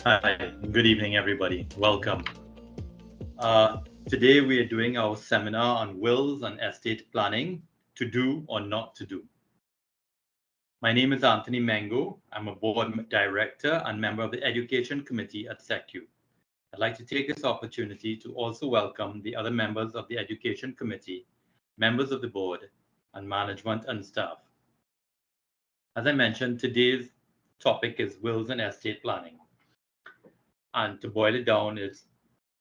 Hi, good evening, everybody. Welcome. Today we are doing our seminar on wills and estate planning, to do or not to do. My name is Anthony Mengo. I'm a board director and member of the Education Committee at SECU. I'd like to take this opportunity to also welcome the other members of the Education Committee, members of the board, and management and staff. As I mentioned, today's topic is wills and estate planning. And to boil it down, is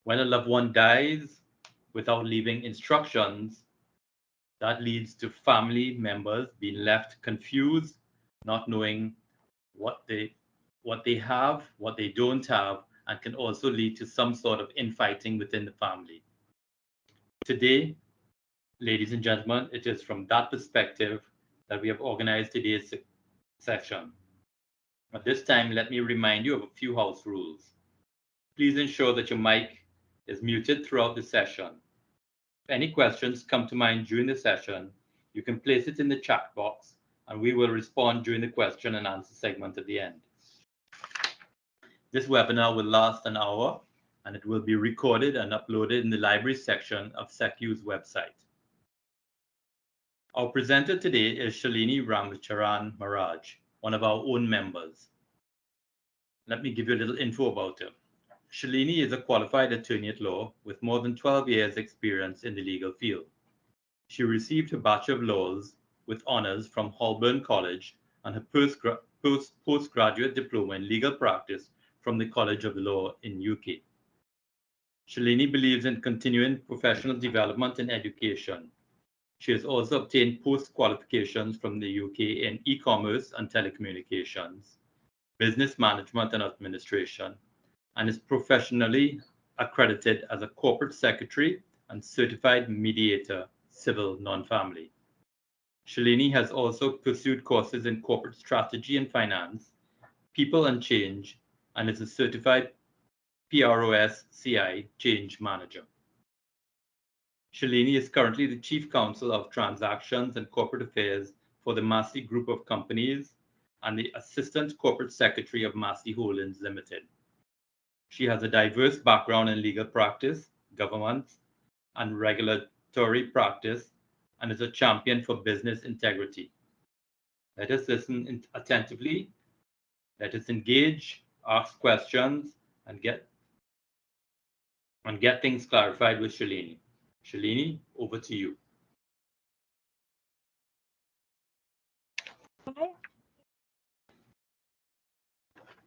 when a loved one dies without leaving instructions, that leads to family members being left confused, not knowing what they have, what they don't have, and can also lead to some sort of infighting within the family. Today, ladies and gentlemen, it is from that perspective that we have organized today's session. At this time, let me remind you of a few house rules. Please ensure that your mic is muted throughout the session. If any questions come to mind during the session, you can place it in the chat box and we will respond during the question and answer segment at the end. This webinar will last an hour and it will be recorded and uploaded in the library section of SECU's website. Our presenter today is Shalini Ramcharan Maharaj, one of our own members. Let me give you a little info about her. Shalini is a qualified attorney at law with more than 12 years experience in the legal field. She received her Bachelor of Laws with honors from Holborn College and her postgraduate diploma in legal practice from the College of Law in UK. Shalini believes in continuing professional development and education. She has also obtained post-qualifications from the UK in e-commerce and telecommunications, business management and administration, and is professionally accredited as a corporate secretary and certified mediator, civil non-family. Shalini has also pursued courses in corporate strategy and finance, people and change, and is a certified PROS CI change manager. Shalini is currently the Chief Counsel of Transactions and Corporate Affairs for the Massey Group of Companies and the Assistant Corporate Secretary of Massey Holdings Limited. She has a diverse background in legal practice, governance, and regulatory practice, and is a champion for business integrity. Let us listen attentively, let us engage, ask questions, and get things clarified with Shalini. Shalini, over to you.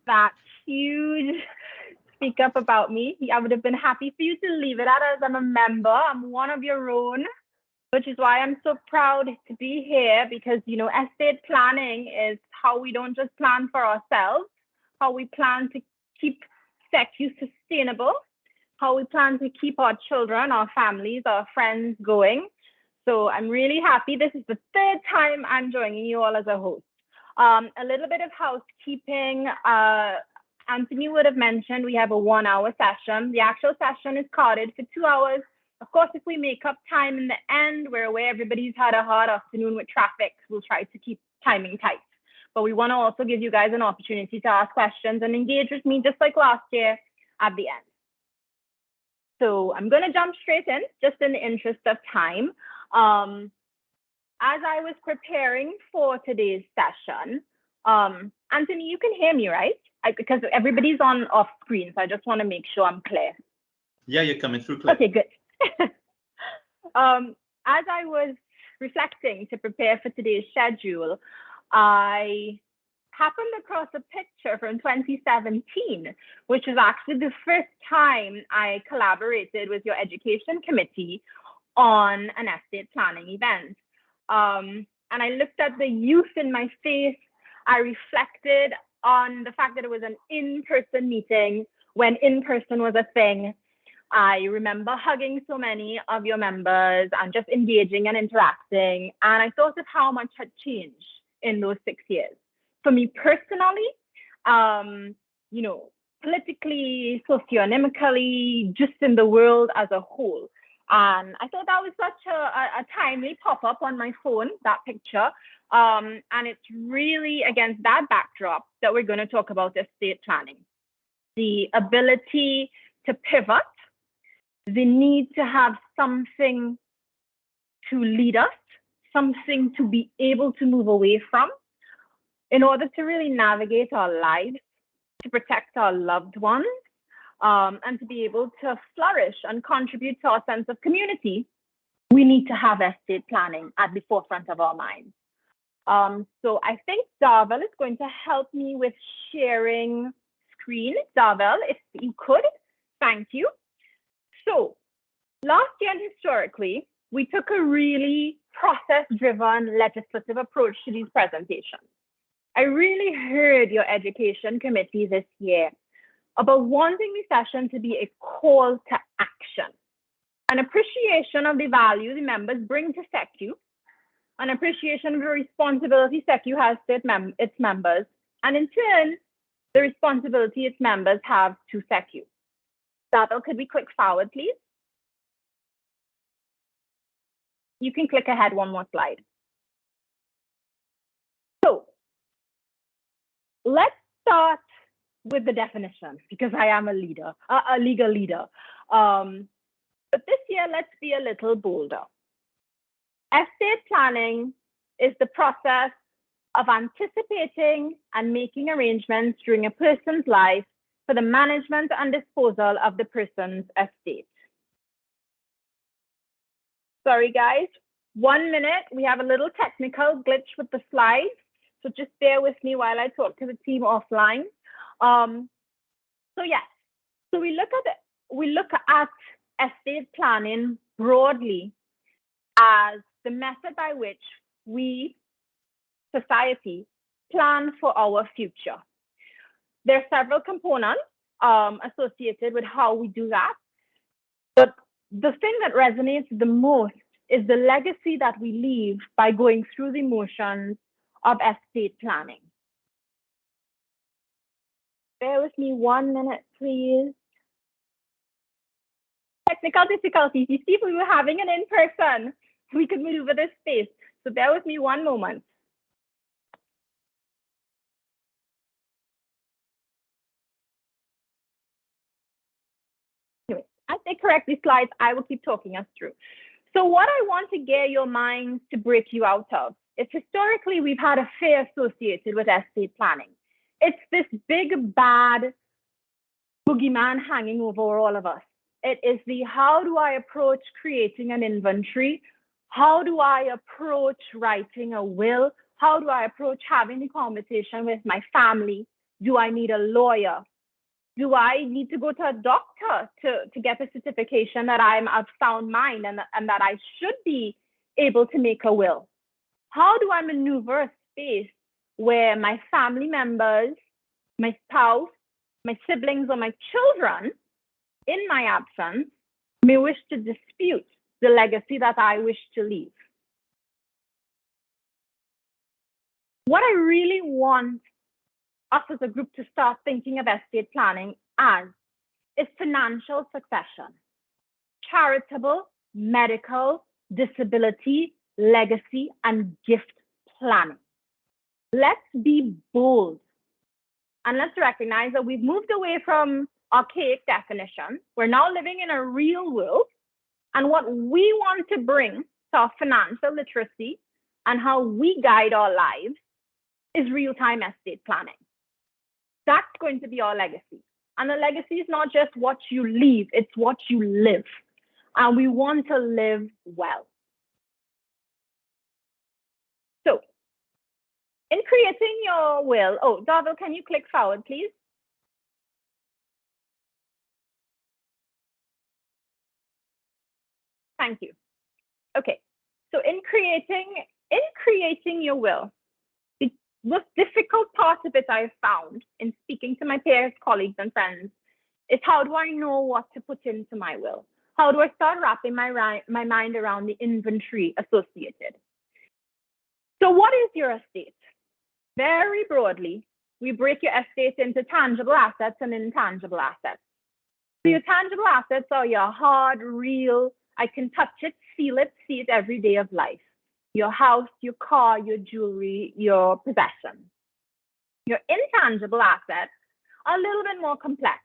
That huge speak up about me. I would have been happy for you to leave it at as I'm a member. I'm one of your own, which is why I'm so proud to be here because, estate planning is how we don't just plan for ourselves, how we plan to keep SECU sustainable, how we plan to keep our children, our families, our friends going. So I'm really happy. This is the third time I'm joining you all as a host. A little bit of housekeeping. Anthony would have mentioned we have a 1 hour session. The actual session is carded for 2 hours. Of course, if we make up time in the end, we're aware everybody's had a hard afternoon with traffic. We'll try to keep timing tight. But we want to also give you guys an opportunity to ask questions and engage with me just like last year at the end. So I'm going to jump straight in, just in the interest of time. As I was preparing for today's session, Anthony, you can hear me, right? Because everybody's on off screen, so I just want to make sure I'm clear. Yeah, you're coming through clear. Okay, good. As I was reflecting to prepare for today's schedule, I happened across a picture from 2017, which was actually the first time I collaborated with your education committee on an estate planning event. And I looked at the youth in my face. I reflected on the fact that it was an in-person meeting when in-person was a thing. I remember hugging so many of your members and just engaging and interacting. And I thought of how much had changed in those 6 years. For me personally, politically, socioeconomically, just in the world as a whole. And I thought that was such a timely pop-up on my phone, that picture. And it's really against that backdrop that we're going to talk about estate planning. the ability to pivot, the need to have something to lead us, something to be able to move away from in order to really navigate our lives, to protect our loved ones, and to be able to flourish and contribute to our sense of community. We need to have estate planning at the forefront of our minds. So I think Darvel is going to help me with sharing screen. Darvel, if you could, thank you. So last year and historically, we took a really process-driven legislative approach to these presentations. I really heard your education committee this year about wanting the session to be a call to action, an appreciation of the value the members bring to SECU, an appreciation of the responsibility SECU has to its members, and in turn, the responsibility its members have to SECU. Darvel, could we click forward, please? You can click ahead one more slide. So let's start with the definition, because I am a leader, a legal leader. But this year, let's be a little bolder. Estate planning is the process of anticipating and making arrangements during a person's life for the management and disposal of the person's estate. Sorry, guys, 1 minute. We have a little technical glitch with the slides, so just bear with me while I talk to the team offline. So yes, so we look at estate planning broadly as the method by which we, society, plan for our future. There are several components associated with how we do that, but the thing that resonates the most is the legacy that we leave by going through the motions of estate planning. Bear with me 1 minute, please. Technical difficulties. You see, if we were having an in-person, we could maneuver this space. So bear with me 1 moment. Anyway, as they correct these slides, I will keep talking us through. So what I want to get your minds to break you out of is historically we've had a fear associated with estate planning. It's this big bad boogeyman hanging over all of us. It is the how do I approach creating an inventory? How do I approach writing a will? How do I approach having a conversation with my family? Do I need a lawyer? Do I need to go to a doctor to get a certification that I'm of sound mind and that I should be able to make a will? How do I maneuver a space where my family members, my spouse, my siblings, or my children, in my absence, may wish to dispute the legacy that I wish to leave? What I really want us as a group to start thinking of estate planning as is financial succession, charitable, medical, disability, legacy, and gift planning. Let's be bold and let's recognize that we've moved away from archaic definition. We're now living in a real world, and what we want to bring to our financial literacy and how we guide our lives is real-time estate planning. That's going to be our legacy. And the legacy is not just what you leave, it's what you live. And we want to live well. So, in creating your will, oh, Darvel, can you click forward, please? Thank you. Okay, so in creating your will, the most difficult part of it I've found in speaking to my peers, colleagues, and friends is how do I know what to put into my will? How do I start wrapping my mind around the inventory associated? So what is your estate? Very broadly, we break your estate into tangible assets and intangible assets. So your tangible assets are your hard, real, I can touch it, feel it, see it every day of life. Your house, your car, your jewelry, your possessions. Your intangible assets a little bit more complex.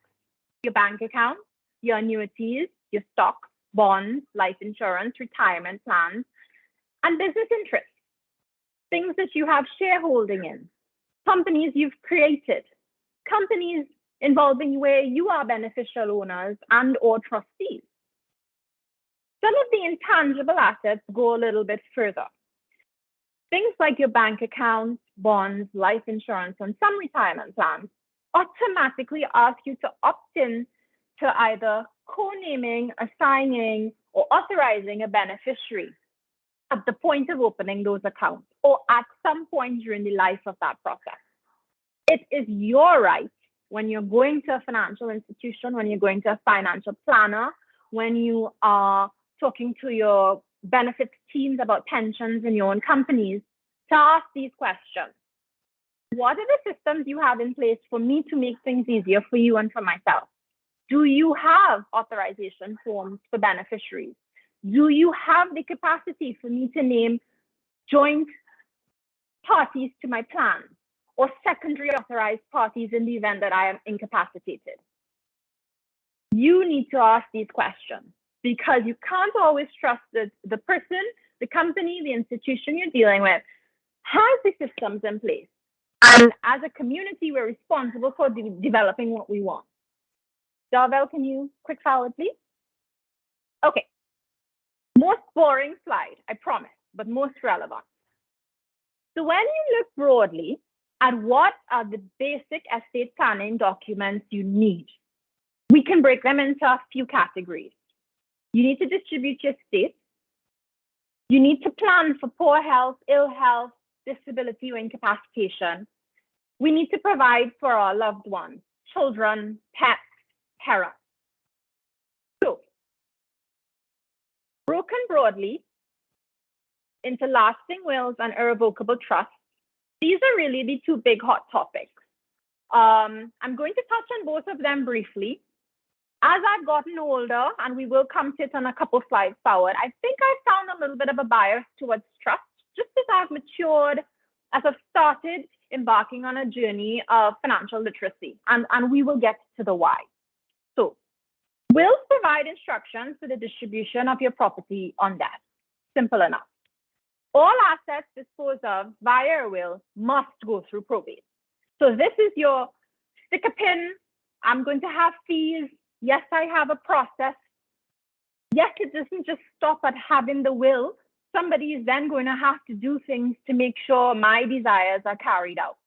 Your bank account, your annuities, your stocks, bonds, life insurance, retirement plans, and business interests. Things that you have shareholding in, companies you've created, companies involving where you are beneficial owners and or trustees. Some of the intangible assets go a little bit further. Things like your bank accounts, bonds, life insurance, and some retirement plans automatically ask you to opt in to either co-naming, assigning, or authorizing a beneficiary at the point of opening those accounts or at some point during the life of that process. It is your right when you're going to a financial institution, when you're going to a financial planner, when you are talking to your benefits teams about pensions in your own companies, to ask these questions. What are the systems you have in place for me to make things easier for you and for myself? Do you have authorization forms for beneficiaries? Do you have the capacity for me to name joint parties to my plan or secondary authorized parties in the event that I am incapacitated? You need to ask these questions because you can't always trust that the person, the company, the institution you're dealing with has the systems in place. And as a community, we're responsible for developing what we want. Darvel, can you quick forward, please? Okay. Most boring slide, I promise, but most relevant. So when you look broadly at what are the basic estate planning documents you need, we can break them into a few categories. You need to distribute your estate. You need to plan for poor health, ill health, disability, or incapacitation. We need to provide for our loved ones, children, pets, parents. So, broken broadly into lasting wills and irrevocable trusts, these are really the two big hot topics. I'm going to touch on both of them briefly. As I've gotten older, and we will come to it on a couple slides forward, I think I've found a little bit of a bias towards trust, just as I've matured, as I've started embarking on a journey of financial literacy, and we will get to the why. So, wills provide instructions for the distribution of your property on death. Simple enough. All assets disposed of via a will must go through probate. So this is your stick a pin, I'm going to have fees. Yes, I have a process. Yes, it doesn't just stop at having the will. Somebody is then going to have to do things to make sure my desires are carried out.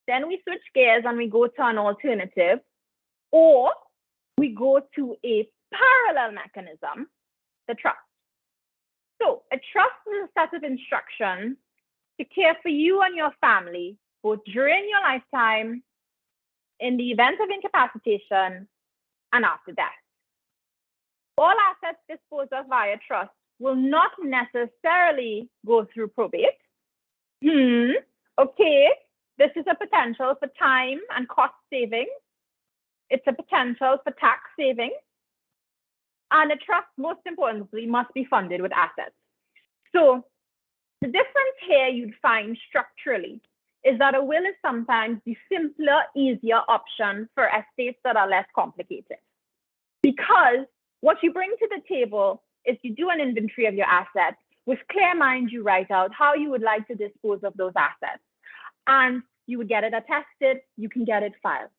Then we switch gears and we go to an alternative, or we go to a parallel mechanism, the trust. So a trust is a set of instructions to care for you and your family, both during your lifetime, in the event of incapacitation, and after death. All assets disposed of via trust will not necessarily go through probate. Okay, this is a potential for time and cost savings. It's a potential for tax savings. And a trust, most importantly, must be funded with assets. So the difference here you'd find structurally is that a will is sometimes the simpler, easier option for estates that are less complicated. Because what you bring to the table is you do an inventory of your assets. With clear mind, you write out how you would like to dispose of those assets. And you would get it attested, you can get it filed.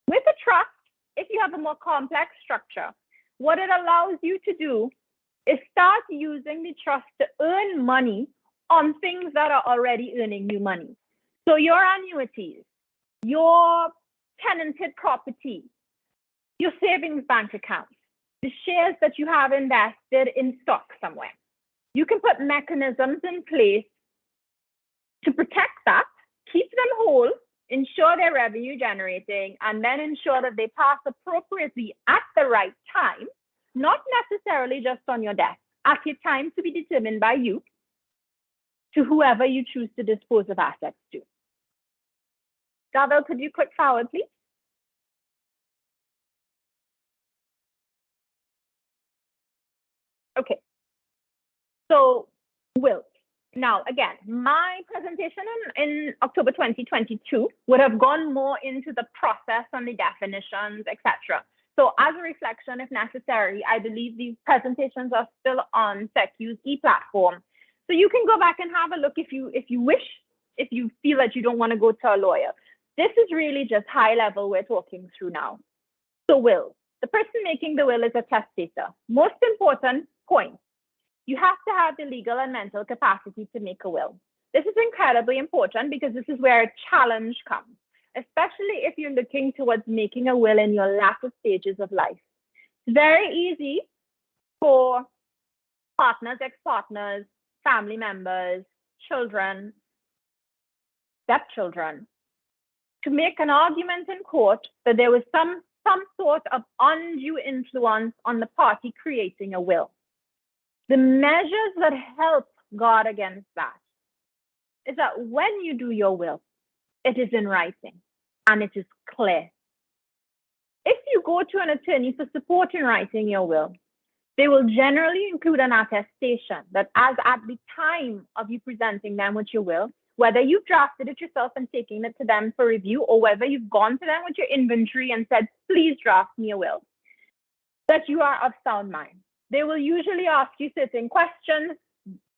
With a trust, if you have a more complex structure, what it allows you to do is start using the trust to earn money on things that are already earning you money. So your annuities, your tenanted property, your savings bank accounts, the shares that you have invested in stock somewhere. You can put mechanisms in place to protect that, keep them whole, ensure they're revenue generating, and then ensure that they pass appropriately at the right time, not necessarily just on your death, at a time to be determined by you to whoever you choose to dispose of assets to. Darvel, could you click forward, please? Okay. So, wills. Now, again, my presentation in October October 2022 would have gone more into the process and the definitions, etc. So as a reflection, if necessary, I believe these presentations are still on SecU's e-platform. So you can go back and have a look if you wish, if you feel that you don't want to go to a lawyer. This is really just high level we're talking through now. So will. The person making the will is a testator. Most important point, you have to have the legal and mental capacity to make a will. This is incredibly important because this is where a challenge comes, especially if you're looking towards making a will in your latter stages of life. It's very easy for partners, ex-partners, family members, children, stepchildren, to make an argument in court that there was some sort of undue influence on the party creating a will. The measures that help guard against that is that when you do your will, it is in writing and it is clear. If you go to an attorney for support in writing your will, they will generally include an attestation that as at the time of you presenting them with your will, whether you've drafted it yourself and taking it to them for review, or whether you've gone to them with your inventory and said, please draft me a will, that you are of sound mind. They will usually ask you certain questions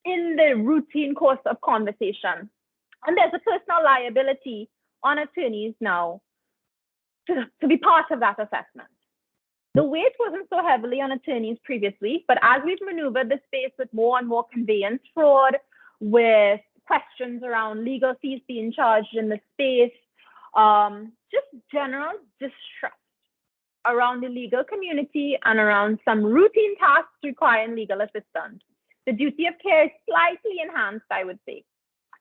in the routine course of conversation. And there's a personal liability on attorneys now to be part of that assessment. The weight wasn't so heavily on attorneys previously, but as we've maneuvered the space with more and more conveyance fraud, with questions around legal fees being charged in the space, just general distrust around the legal community and around some routine tasks requiring legal assistance. The duty of care is slightly enhanced, I would say.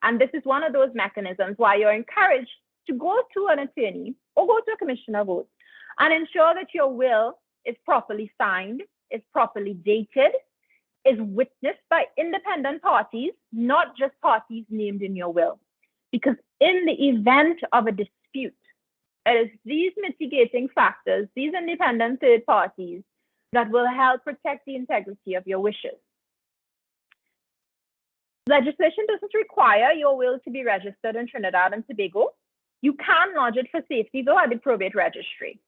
And this is one of those mechanisms why you're encouraged to go to an attorney or go to a commissioner vote and ensure that your will is properly signed, is properly dated, is witnessed by independent parties, not just parties named in your will. Because in the event of a dispute, it is these mitigating factors, these independent third parties, that will help protect the integrity of your wishes. Legislation doesn't require your will to be registered in Trinidad and Tobago. You can lodge it for safety, though, at the probate registry.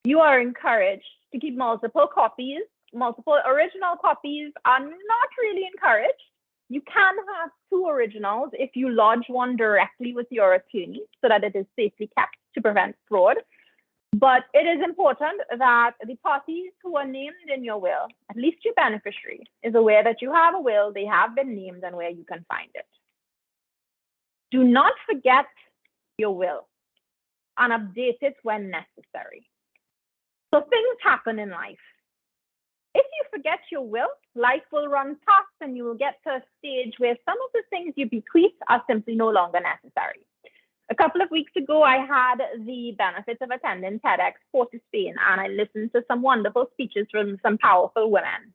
You are encouraged to keep multiple copies. Multiple original copies are not really encouraged. You can have 2 originals if you lodge one directly with your attorney so that it is safely kept to prevent fraud. But it is important that the parties who are named in your will, at least your beneficiary, is aware that you have a will, they have been named, and where you can find it. Do not forget your will and update it when necessary. So things happen in life. If you forget your will, life will run past and you will get to a stage where some of the things you bequeath are simply no longer necessary. A couple of weeks ago, I had the benefit of attending TEDx Port of Spain, and I listened to some wonderful speeches from some powerful women.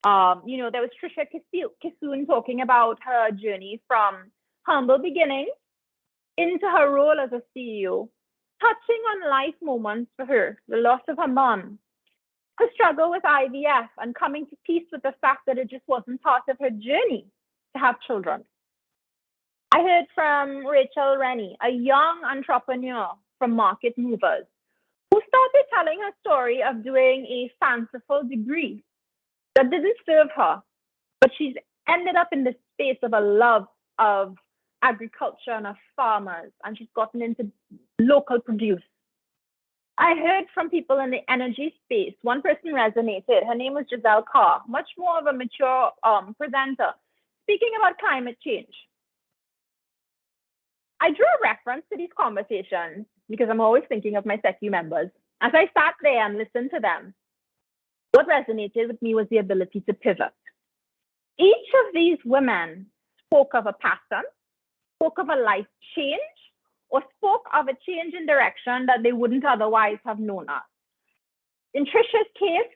There was Trisha Kissoon talking about her journey from humble beginnings into her role as a CEO, touching on life moments for her, the loss of her mom, her struggle with IVF, and coming to peace with the fact that it just wasn't part of her journey to have children. I heard from Rachel Rennie, a young entrepreneur from Market Movers, who started telling her story of doing a fanciful degree that didn't serve her, but she's ended up in the space of a love of agriculture and of farmers, and she's gotten into local produce. I heard from people in the energy space. One person resonated. Her name was Giselle Carr, much more of a mature presenter, speaking about climate change. I drew a reference to these conversations because I'm always thinking of my SecU members. As I sat there and listened to them, what resonated with me was the ability to pivot. Each of these women spoke of a pattern, spoke of a life change, or spoke of a change in direction that they wouldn't otherwise have known of. In Trisha's case,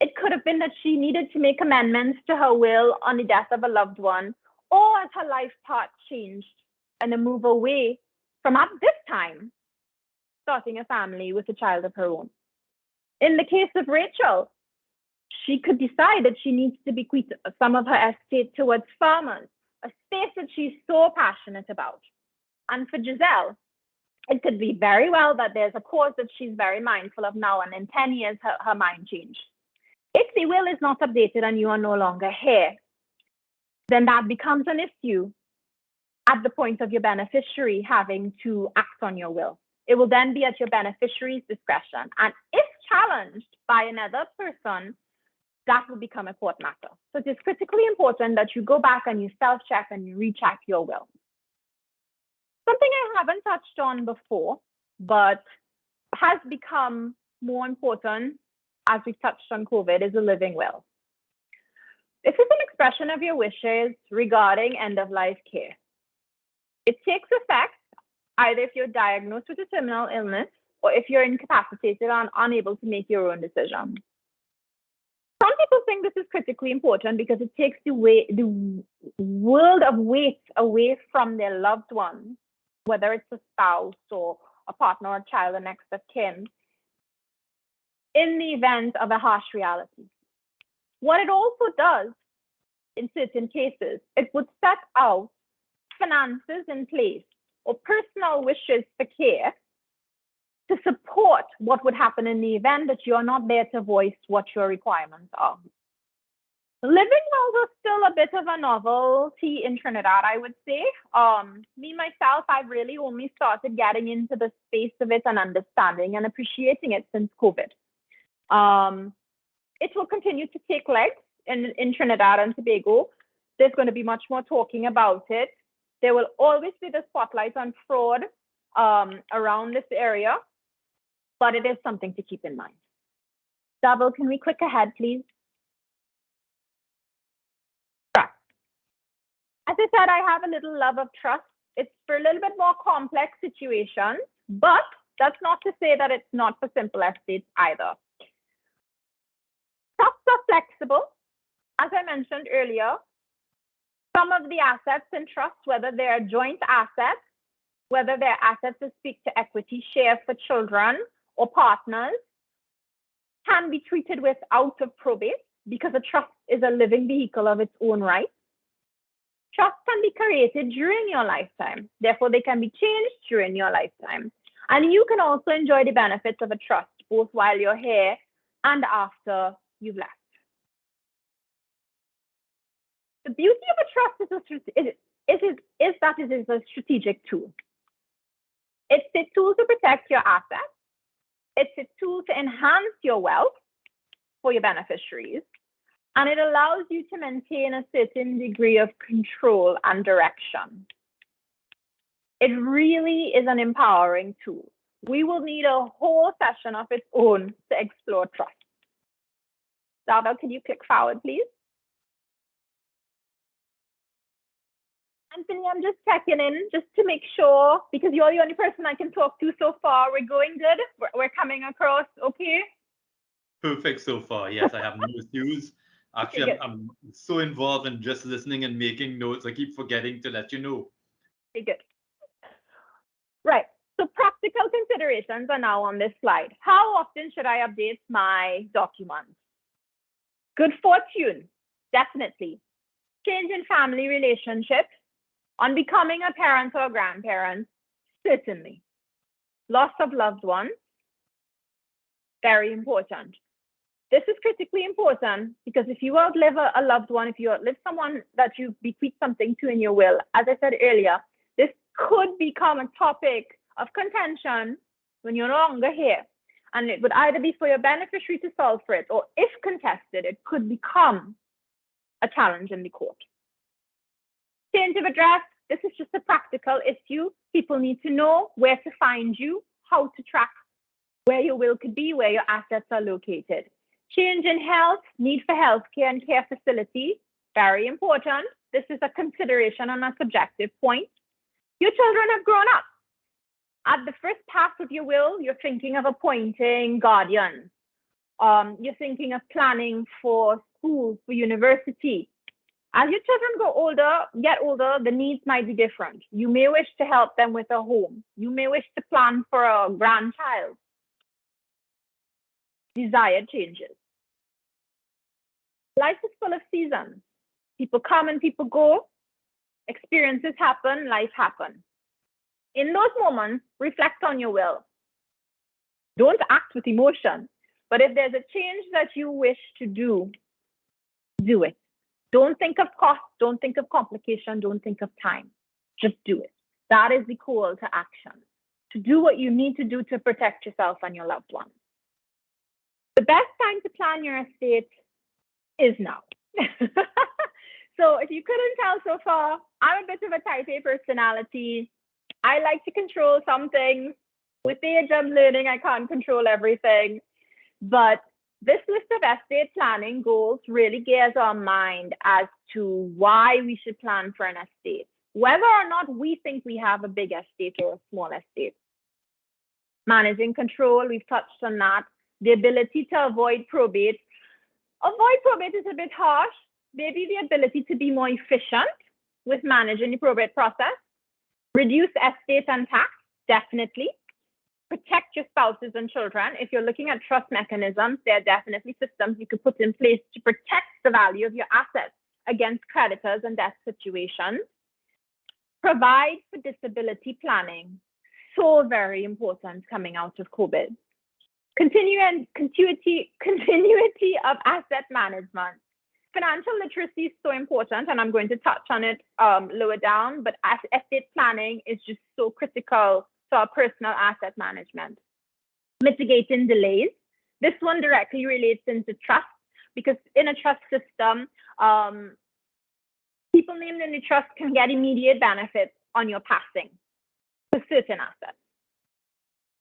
it could have been that she needed to make amendments to her will on the death of a loved one, or as her life path changed and a move away from, at this time, starting a family with a child of her own. In the case of Rachel, she could decide that she needs to bequeath some of her estate towards farmers, a space that she's so passionate about. And for Giselle, it could be very well that there's a cause that she's very mindful of now, and in 10 years, her mind changed. If the will is not updated and you are no longer here, then that becomes an issue at the point of your beneficiary having to act on your will. It will then be at your beneficiary's discretion. And if challenged by another person, that will become a court matter. So it is critically important that you go back and you self-check and you recheck your will. Something I haven't touched on before, but has become more important as we've touched on COVID, is a living will. This is an expression of your wishes regarding end-of-life care. It takes effect either if you're diagnosed with a terminal illness or if you're incapacitated and unable to make your own decision. Some people think this is critically important because it takes the world of weight away from their loved ones, whether it's a spouse or a partner or a child or next of kin, in the event of a harsh reality. What it also does, in certain cases, it would set out finances in place or personal wishes for care to support what would happen in the event that you are not there to voice what your requirements are. Living wills are still a bit of a novelty in Trinidad, I would say. Me, myself, I've really only started getting into the space of it and understanding and appreciating it since COVID. It will continue to take legs in Trinidad and Tobago. There's going to be much more talking about it. There will always be the spotlight on fraud around this area, but it is something to keep in mind. Double, can we click ahead, please? Trust. As I said, I have a little love of trust. It's for a little bit more complex situations, but that's not to say that it's not for simple estates either. Trusts are flexible. As I mentioned earlier, some of the assets in trust, whether they're joint assets, whether they're assets that speak to equity share for children or partners, can be treated with out of probate because a trust is a living vehicle of its own right. Trusts can be created during your lifetime. Therefore, they can be changed during your lifetime. And you can also enjoy the benefits of a trust, both while you're here and after you've left. The beauty of a trust is that it is a strategic tool. It's a tool to protect your assets. It's a tool to enhance your wealth for your beneficiaries. And it allows you to maintain a certain degree of control and direction. It really is an empowering tool. We will need a whole session of its own to explore trust. Dada, can you click forward, please? Anthony, I'm just checking in just to make sure, because you're the only person I can talk to so far. We're going good? We're coming across okay? Perfect so far. Yes, I have no issues. Actually, I'm so involved in just listening and making notes. I keep forgetting to let you know. Okay, good. Right. So practical considerations are now on this slide. How often should I update my documents? Good fortune, definitely. Change in family relationships, on becoming a parent or a grandparent, certainly. Loss of loved ones, very important. This is critically important because if you outlive a loved one, if you outlive someone that you bequeath something to in your will, as I said earlier, this could become a topic of contention when you're no longer here. And it would either be for your beneficiary to solve for it, or if contested, it could become a challenge in the court. Change of address, this is just a practical issue. People need to know where to find you, how to track where your will could be, where your assets are located. Change in health, need for healthcare and care facilities, very important. This is a consideration on a subjective point. Your children have grown up. At the first pass of your will, you're thinking of appointing guardians. You're thinking of planning for schools, for university. As your children get older, the needs might be different. You may wish to help them with a home. You may wish to plan for a grandchild. Desired changes. Life is full of seasons. People come and people go. Experiences happen, life happens. In those moments, reflect on your will. Don't act with emotion, but if there's a change that you wish to do it. Don't think of cost, don't think of complication, don't think of time. Just do it. That is the call to action, to do what you need to do to protect yourself and your loved ones. The best time to plan your estate is now. So if you couldn't tell so far, I'm a bit of a type A personality. I like to control some things. With the age I'm learning, I can't control everything. But this list of estate planning goals really gears our mind as to why we should plan for an estate, whether or not we think we have a big estate or a small estate. Managing control, we've touched on that. The ability to avoid probate. Avoid probate is a bit harsh. Maybe the ability to be more efficient with managing the probate process. Reduce estate and tax, definitely. Protect your spouses and children. If you're looking at trust mechanisms, there are definitely systems you could put in place to protect the value of your assets against creditors and death situations. Provide for disability planning. So very important coming out of COVID. Continuity of asset management. Financial literacy is so important, and I'm going to touch on it lower down, but estate planning is just so critical to our personal asset management. Mitigating delays. This one directly relates into trust, because in a trust system, people named in the trust can get immediate benefits on your passing for certain assets.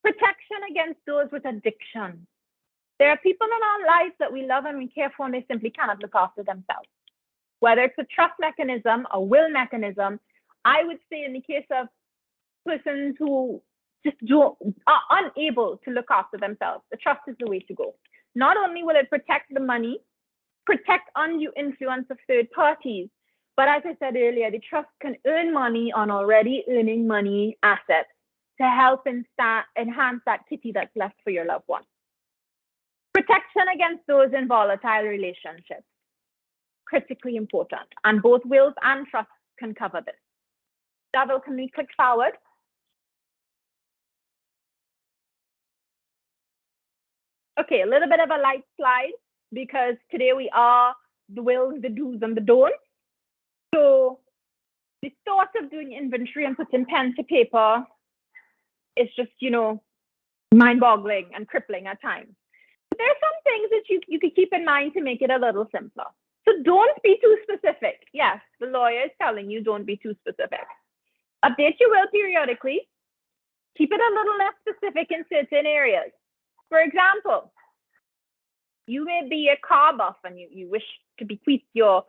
Protection against those with addiction. There are people in our lives that we love and we care for, and they simply cannot look after themselves. Whether it's a trust mechanism, a will mechanism, I would say in the case of persons who just are unable to look after themselves, the trust is the way to go. Not only will it protect the money, protect undue influence of third parties, but as I said earlier, the trust can earn money on already earning money assets to help enhance that kitty that's left for your loved one. Protection against those in volatile relationships, critically important, and both wills and trusts can cover this. Davil, can we click forward? Okay, a little bit of a light slide, because today we are the wills, the do's and the don'ts. So the thought of doing inventory and putting pen to paper is just, mind-boggling and crippling at times. There are some things that you could keep in mind to make it a little simpler. So don't be too specific. Yes, the lawyer is telling you don't be too specific. Update your will periodically. Keep it a little less specific in certain areas. For example, you may be a car buff and you wish to bequeath your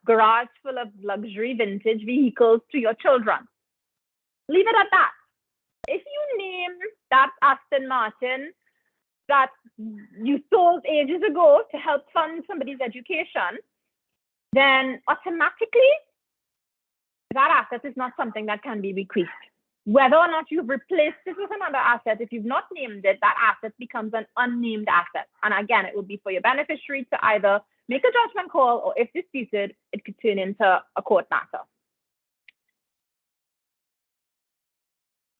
garage full of luxury vintage vehicles to your children. Leave it at that. If you name that Aston Martin that you sold ages ago to help fund somebody's education, then automatically that asset is not something that can be bequeathed. Whether or not you've replaced it with another asset, if you've not named it, that asset becomes an unnamed asset. And again, it would be for your beneficiary to either make a judgment call, or if disputed, it could turn into a court matter.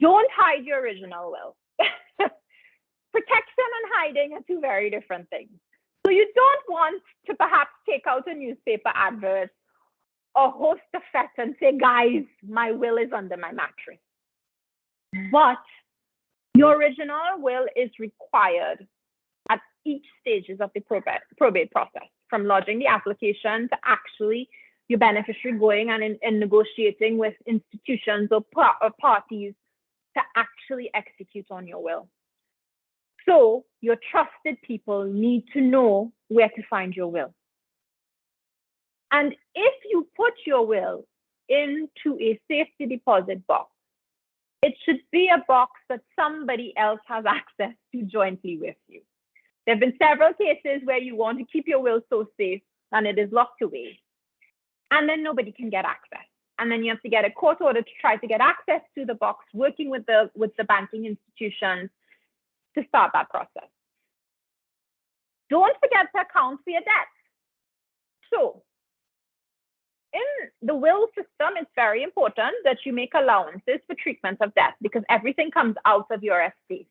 Don't hide your original will. Protection and hiding are two very different things. So you don't want to perhaps take out a newspaper advert or host a fete and say, guys, my will is under my mattress. But your original will is required at each stages of the probate process, from lodging the application to actually your beneficiary going and negotiating with institutions or parties to actually execute on your will. So your trusted people need to know where to find your will. And if you put your will into a safety deposit box, it should be a box that somebody else has access to jointly with you. There have been several cases where you want to keep your will so safe and it is locked away, and then nobody can get access. And then you have to get a court order to try to get access to the box, working with the banking institutions to start that process. Don't forget to account for your debt. So in the will system, it's very important that you make allowances for treatment of death because everything comes out of your estate.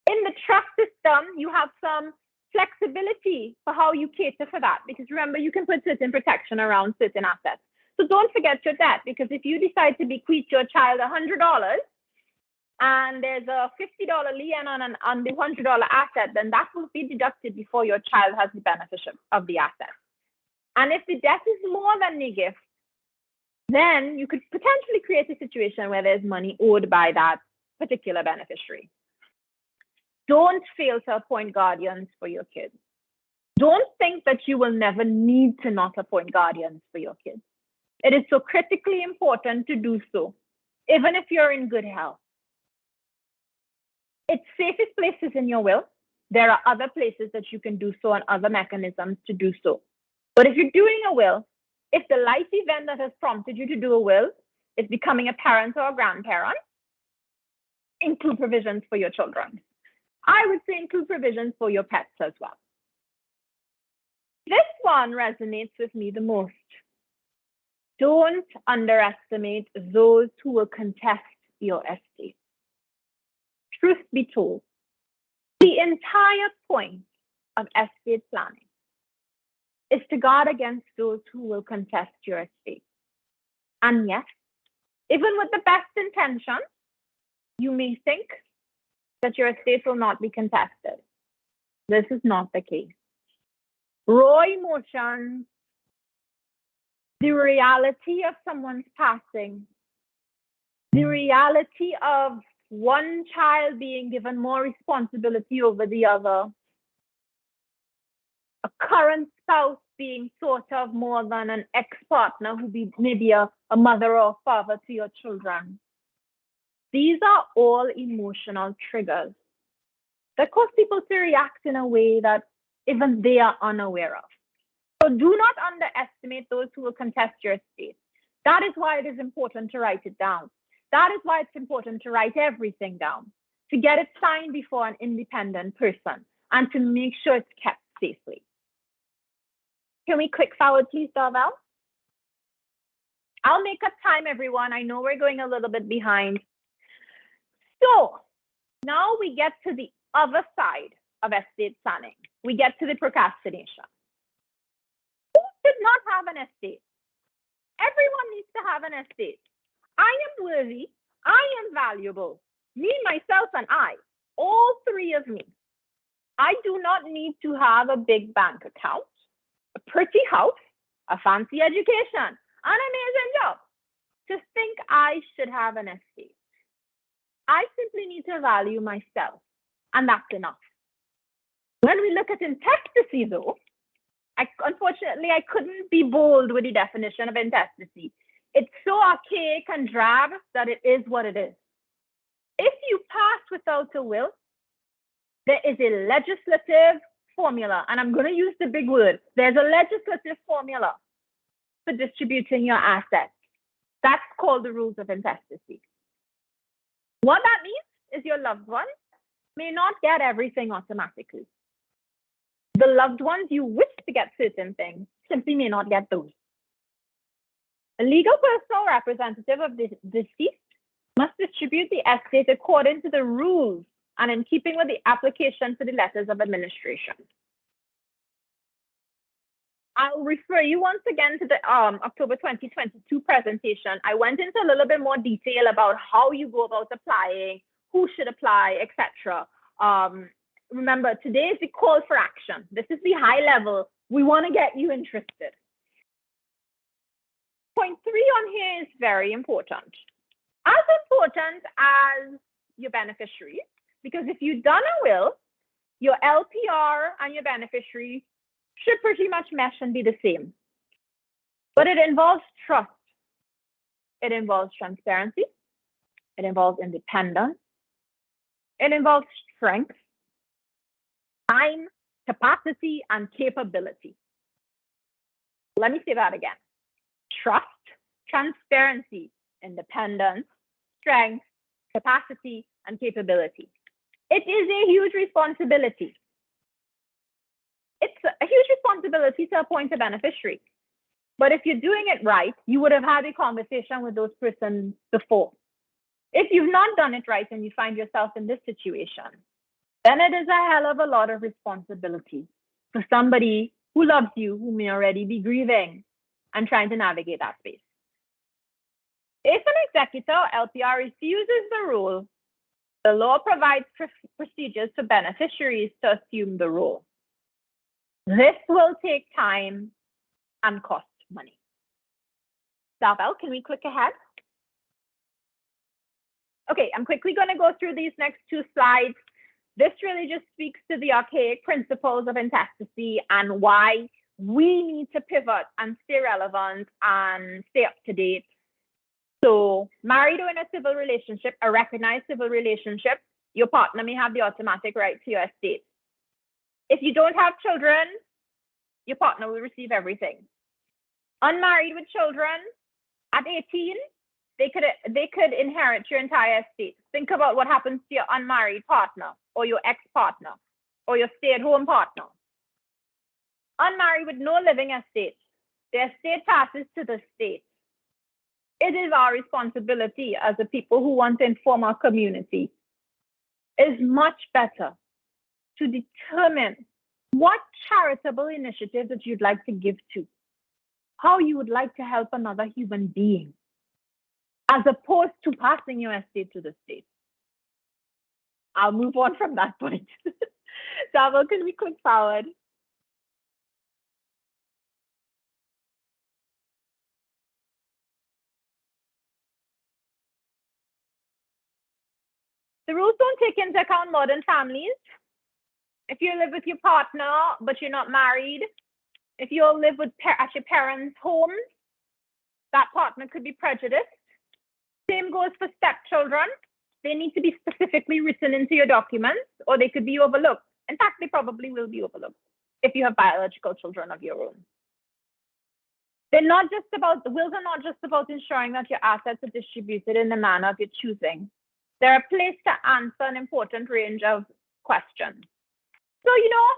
In the trust system, you have some flexibility for how you cater for that because remember, you can put certain protection around certain assets. So don't forget your debt because if you decide to bequeath your child $100 and there's a $50 lien on the $100 asset, then that will be deducted before your child has the benefit of the asset. And if the debt is more than the gift, then you could potentially create a situation where there's money owed by that particular beneficiary. Don't fail to appoint guardians for your kids. Don't think that you will never need to not appoint guardians for your kids. It is so critically important to do so, even if you're in good health. Its safest place is in your will. There are other places that you can do so and other mechanisms to do so. But if you're doing a will, if the life event that has prompted you to do a will is becoming a parent or a grandparent, include provisions for your children. I would say include provisions for your pets as well. This one resonates with me the most. Don't underestimate those who will contest your estate. Truth be told, the entire point of estate planning is to guard against those who will contest your estate. And yes, even with the best intentions, you may think that your estate will not be contested. This is not the case. Raw emotions, the reality of someone's passing, the reality of one child being given more responsibility over the other, a current spouse being thought of more than an ex-partner who be maybe a mother or father to your children. These are all emotional triggers that cause people to react in a way that even they are unaware of. So do not underestimate those who will contest your estate. That is why it is important to write it down. That is why it's important to write everything down, to get it signed before an independent person and to make sure it's kept safely. Can we quick forward, please, Darvel? I'll make up time, everyone. I know we're going a little bit behind. So now we get to the other side of estate planning. We get to the procrastination. Who should not have an estate? Everyone needs to have an estate. I am worthy. I am valuable. Me, myself, and I, all three of me. I do not need to have a big bank account, a pretty house, a fancy education, an amazing job to think I should have an estate. I simply need to value myself, and that's enough. When we look at intestacy, though, unfortunately, I couldn't be bold with the definition of intestacy. It's so archaic and drab that it is what it is. If you pass without a will, there is a legislative formula, and I'm going to use the big word. There's a legislative formula for distributing your assets. That's called the rules of intestacy. What that means is your loved ones may not get everything automatically. The loved ones you wish to get certain things simply may not get those. A legal personal representative of the deceased must distribute the estate according to the rules and in keeping with the application for the letters of administration. I'll refer you once again to the October 2022 presentation. I went into a little bit more detail about how you go about applying, who should apply, etc. Remember, today is the call for action. This is the high level. We want to get you interested. Point 3 on here is very important. As important as your beneficiaries, because if you've done a will, your LPR and your beneficiary should pretty much mesh and be the same. But it involves trust. It involves transparency. It involves independence. It involves strength, time, capacity, and capability. Let me say that again. Trust, transparency, independence, strength, capacity, and capability. It is a huge responsibility. It's a huge responsibility to appoint a beneficiary But if you're doing it right, you would have had a conversation with those persons before. If you've not done it right and you find yourself in this situation, then it is a hell of a lot of responsibility for somebody who loves you, who may already be grieving and trying to navigate that space. If an executor or LPR refuses the role, the law provides procedures for beneficiaries to assume the role. This will take time and cost money. Zabel, can we click ahead? Okay, I'm quickly going to go through these next two slides. This really just speaks to the archaic principles of intestacy and why we need to pivot and stay relevant and stay up to date. So married or in a civil relationship, a recognized civil relationship, your partner may have the automatic right to your estate. If you don't have children, your partner will receive everything. Unmarried with children, at 18, they could inherit your entire estate. Think about what happens to your unmarried partner or your ex-partner or your stay-at-home partner. Unmarried with no living estate, their estate passes to the state. It is our responsibility as the people who want to inform our community. It is much better to determine what charitable initiative that you'd like to give to, how you would like to help another human being, as opposed to passing your estate to the state. I'll move on from that point. Zabel, can we click forward? The rules don't take into account modern families. If you live with your partner, but you're not married, if you live with at your parents' homes, that partner could be prejudiced. Same goes for stepchildren. They need to be specifically written into your documents, or they could be overlooked. In fact, they probably will be overlooked if you have biological children of your own. They're not just about, the wills are not just about ensuring that your assets are distributed in the manner of your choosing. They're a place to answer an important range of questions. So, you know,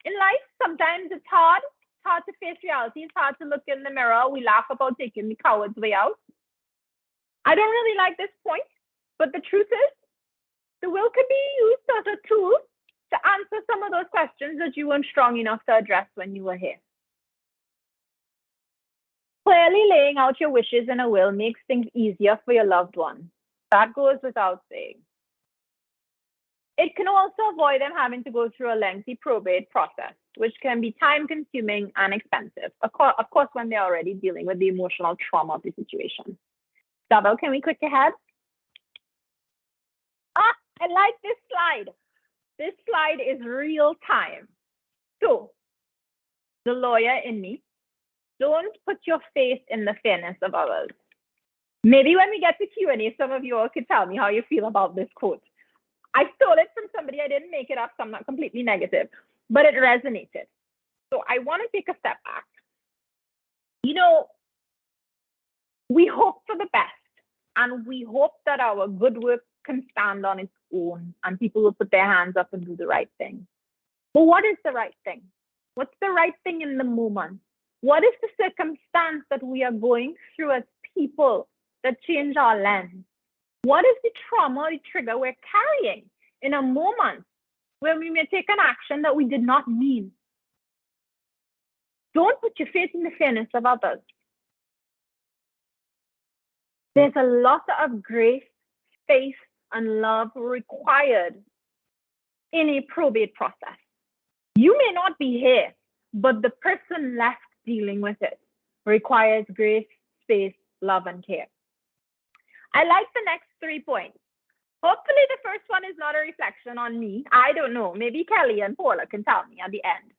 in life, sometimes it's hard to face reality. It's hard to look in the mirror. We laugh about taking the coward's way out. I don't really like this point, but the truth is, the will could be used as a tool to answer some of those questions that you weren't strong enough to address when you were here. Clearly laying out your wishes in a will makes things easier for your loved one. That goes without saying. It can also avoid them having to go through a lengthy probate process, which can be time-consuming and expensive, of course, when they're already dealing with the emotional trauma of the situation. Zabel, can we click ahead? I like this slide. This slide is real time. So, the lawyer in me, don't put your faith in the fairness of others. Maybe when we get to Q&A, some of you all could tell me how you feel about this quote. I stole it from somebody. I didn't make it up, so I'm not completely negative, but it resonated. So I want to take a step back. You know, we hope for the best, and we hope that our good work can stand on its own, and people will put their hands up and do the right thing. But what is the right thing? What's the right thing in the moment? What is the circumstance that we are going through as people that change our lens? What is the trauma or the trigger we're carrying in a moment where we may take an action that we did not mean? Don't put your faith in the fairness of others. There's a lot of grace, faith, and love required in a probate process. You may not be here, but the person left dealing with it requires grace, space, love, and care. I like the next 3 points. Hopefully the first one is not a reflection on me. I don't know. Maybe Kelly and Paula can tell me at the end.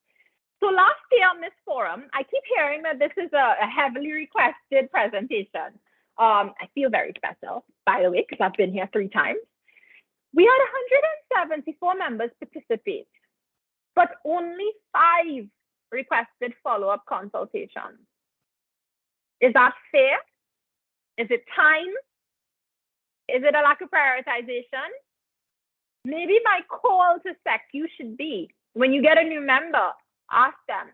So last day on this forum, I keep hearing that this is a heavily requested presentation. I feel very special, by the way, because I've been here 3 times. We had 174 members participate, but only 5 requested follow-up consultations. Is that fair? Is it time? Is it a lack of prioritization? Maybe my call to SECU should be, when you get a new member, ask them,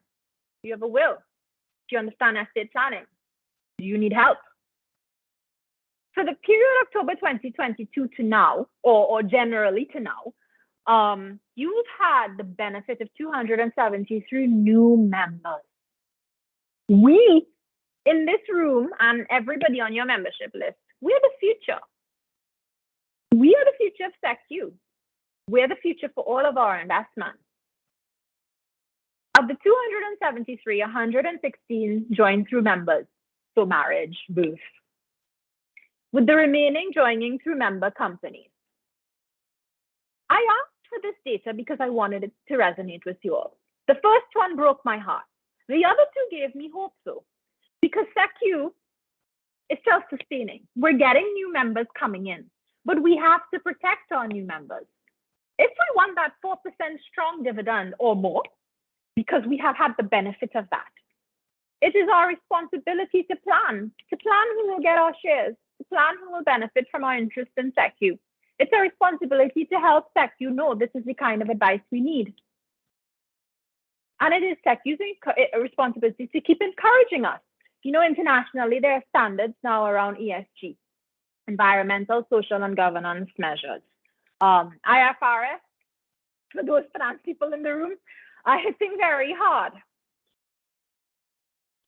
do you have a will? Do you understand estate planning? Do you need help? For the period October 2022 to now, or generally to now, you've had the benefit of 273 new members. We in this room and everybody on your membership list, we're the future. We are the future of SecU. We're the future for all of our investments. Of the 273, 116 joined through members, so marriage, birth, with the remaining joining through member companies. I asked for this data because I wanted it to resonate with you all. The first one broke my heart. The other two gave me hope though, because SecU is self-sustaining. We're getting new members coming in, but we have to protect our new members. If we want that 4% strong dividend or more, because we have had the benefit of that, it is our responsibility to plan who will get our shares, to plan who will benefit from our interest in SecU. It's a responsibility to help SecU know this is the kind of advice we need. And it is SecU's responsibility to keep encouraging us. You know, internationally, there are standards now around ESG, environmental, social, and governance measures. IFRS, for those finance people in the room, are hitting very hard.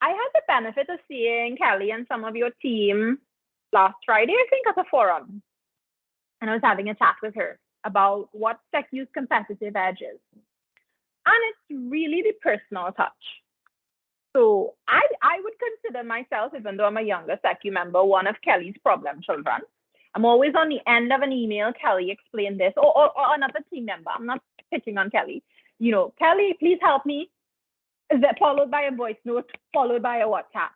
I had the benefit of seeing Kelly and some of your team last Friday, I think, at a forum. And I was having a chat with her about what SecU's competitive edge is. And it's really the personal touch. So I would consider myself, even though I'm a younger SecU member, one of Kelly's problem children. I'm always on the end of an email, Kelly, explain this, or another team member. I'm not pitching on Kelly. You know, Kelly, please help me. Is that followed by a voice note, followed by a WhatsApp?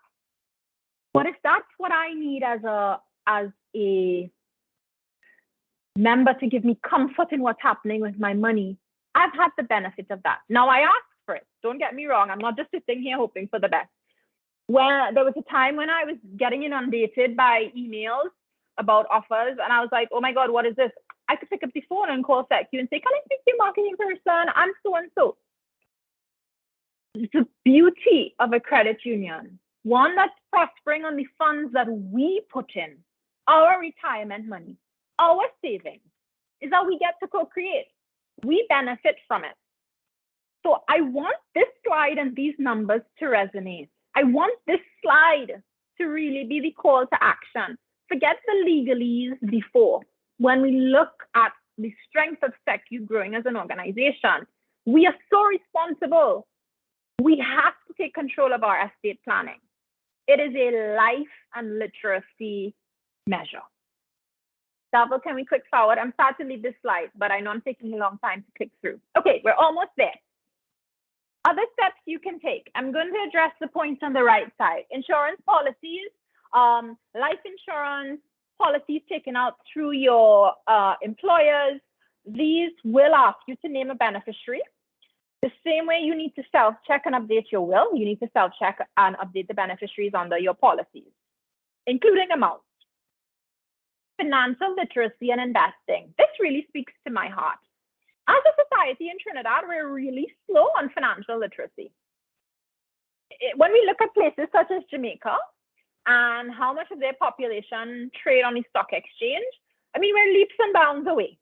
But if that's what I need as a member to give me comfort in what's happening with my money, I've had the benefit of that. Now I asked for it. Don't get me wrong. I'm not just sitting here hoping for the best. When there was a time when I was getting inundated by emails about offers, and I was like, oh my God, what is this? I could pick up the phone and call SecU and say, can I speak to your marketing person? I'm so and so. The beauty of a credit union, one that's prospering on the funds that we put in, our retirement money, our savings, is that we get to co-create. We benefit from it. So I want this slide and these numbers to resonate. I want this slide to really be the call to action. Forget the legalese before. When we look at the strength of SecU growing as an organization, we are so responsible. We have to take control of our estate planning. It is a life and literacy measure. Davil, can we click forward? I'm sad to leave this slide, but I know I'm taking a long time to click through. Okay, we're almost there. Other steps you can take. I'm going to address the points on the right side. Insurance policies, life insurance, policies taken out through your employers. These will ask you to name a beneficiary. The same way you need to self-check and update your will, you need to self-check and update the beneficiaries under your policies, including amounts. Financial literacy and investing. This really speaks to my heart. As a society in Trinidad, we're really slow on financial literacy. When we look at places such as Jamaica and how much of their population trade on the stock exchange, I mean, we're leaps and bounds away.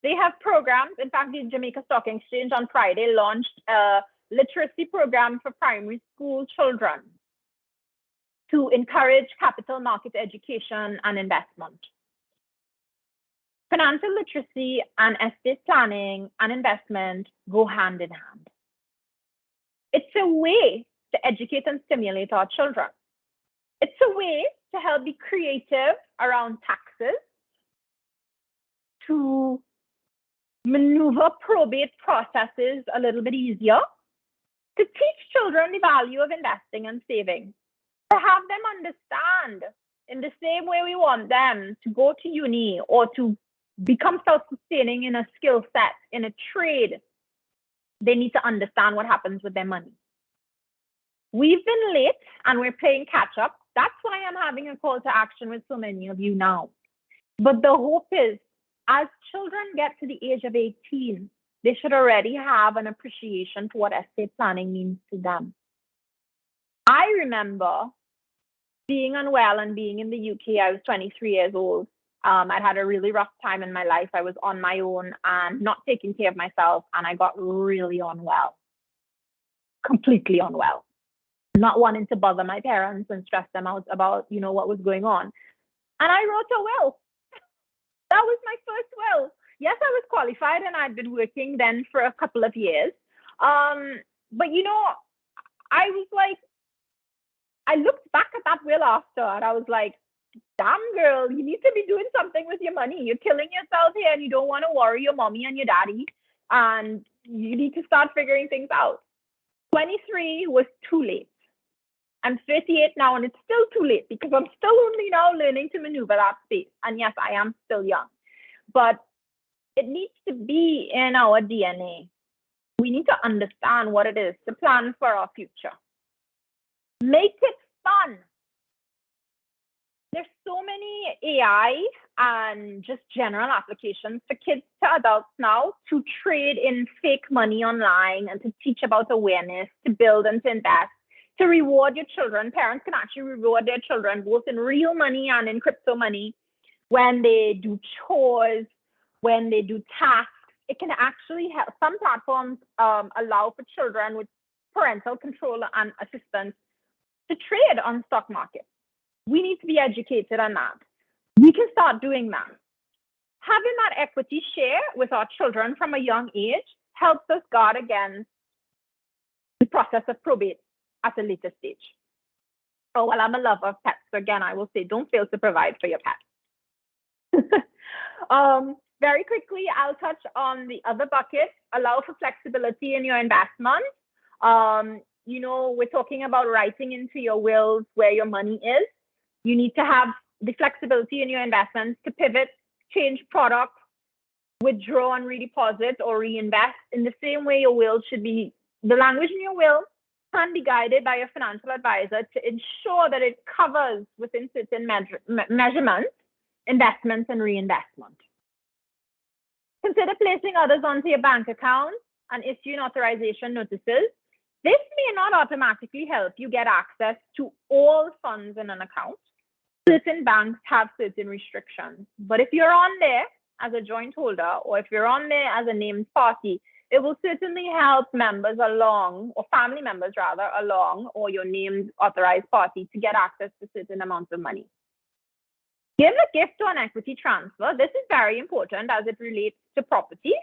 They have programs. In fact, the Jamaica Stock Exchange on Friday launched a literacy program for primary school children to encourage capital market education and investment. Financial literacy and estate planning and investment go hand in hand. It's a way to educate and stimulate our children. It's a way to help be creative around taxes, to maneuver probate processes a little bit easier, to teach children the value of investing and saving, to have them understand in the same way we want them to go to uni or to become self-sustaining in a skill set, in a trade, they need to understand what happens with their money. We've been late and we're playing catch up. That's why I'm having a call to action with so many of you now. But the hope is, as children get to the age of 18, they should already have an appreciation for what estate planning means to them. I remember being unwell and being in the UK. I was 23 years old. I'd had a really rough time in my life. I was on my own and not taking care of myself, and I got really unwell, completely unwell, not wanting to bother my parents and stress them out about, what was going on. And I wrote a will. That was my first will. Yes, I was qualified and I'd been working then for a couple of years. But I was like, I looked back at that will after and I was like, damn girl, you need to be doing something with your money. You're killing yourself here and you don't want to worry your mommy and your daddy. And you need to start figuring things out. 23 was too late. I'm 38 now and it's still too late because I'm still only now learning to maneuver that space. And yes, I am still young, but it needs to be in our DNA. We need to understand what it is to plan for our future. Make it fun. There's so many AI and just general applications for kids to adults now to trade in fake money online and to teach about awareness, to build and to invest, to reward your children. Parents can actually reward their children both in real money and in crypto money when they do chores, when they do tasks. It can actually help. Some platforms allow for children with parental control and assistance to trade on stock market. We need to be educated on that. We can start doing that. Having that equity share with our children from a young age helps us guard against the process of probate at a later stage. Oh, well, I'm a lover of pets. So again, I will say, don't fail to provide for your pet. Very quickly, I'll touch on the other bucket. Allow for flexibility in your investment. We're talking about writing into your wills where your money is. You need to have the flexibility in your investments to pivot, change products, withdraw and redeposit or reinvest in the same way your will should be. The language in your will can be guided by a financial advisor to ensure that it covers within certain measurements, investments and reinvestment. Consider placing others onto your bank account and issuing authorization notices. This may not automatically help you get access to all funds in an account. Certain banks have certain restrictions, but if you're on there as a joint holder or if you're on there as a named party, it will certainly help members along, or family members rather, along, or your named authorized party to get access to certain amounts of money. Give a gift or an equity transfer. This is very important as it relates to property.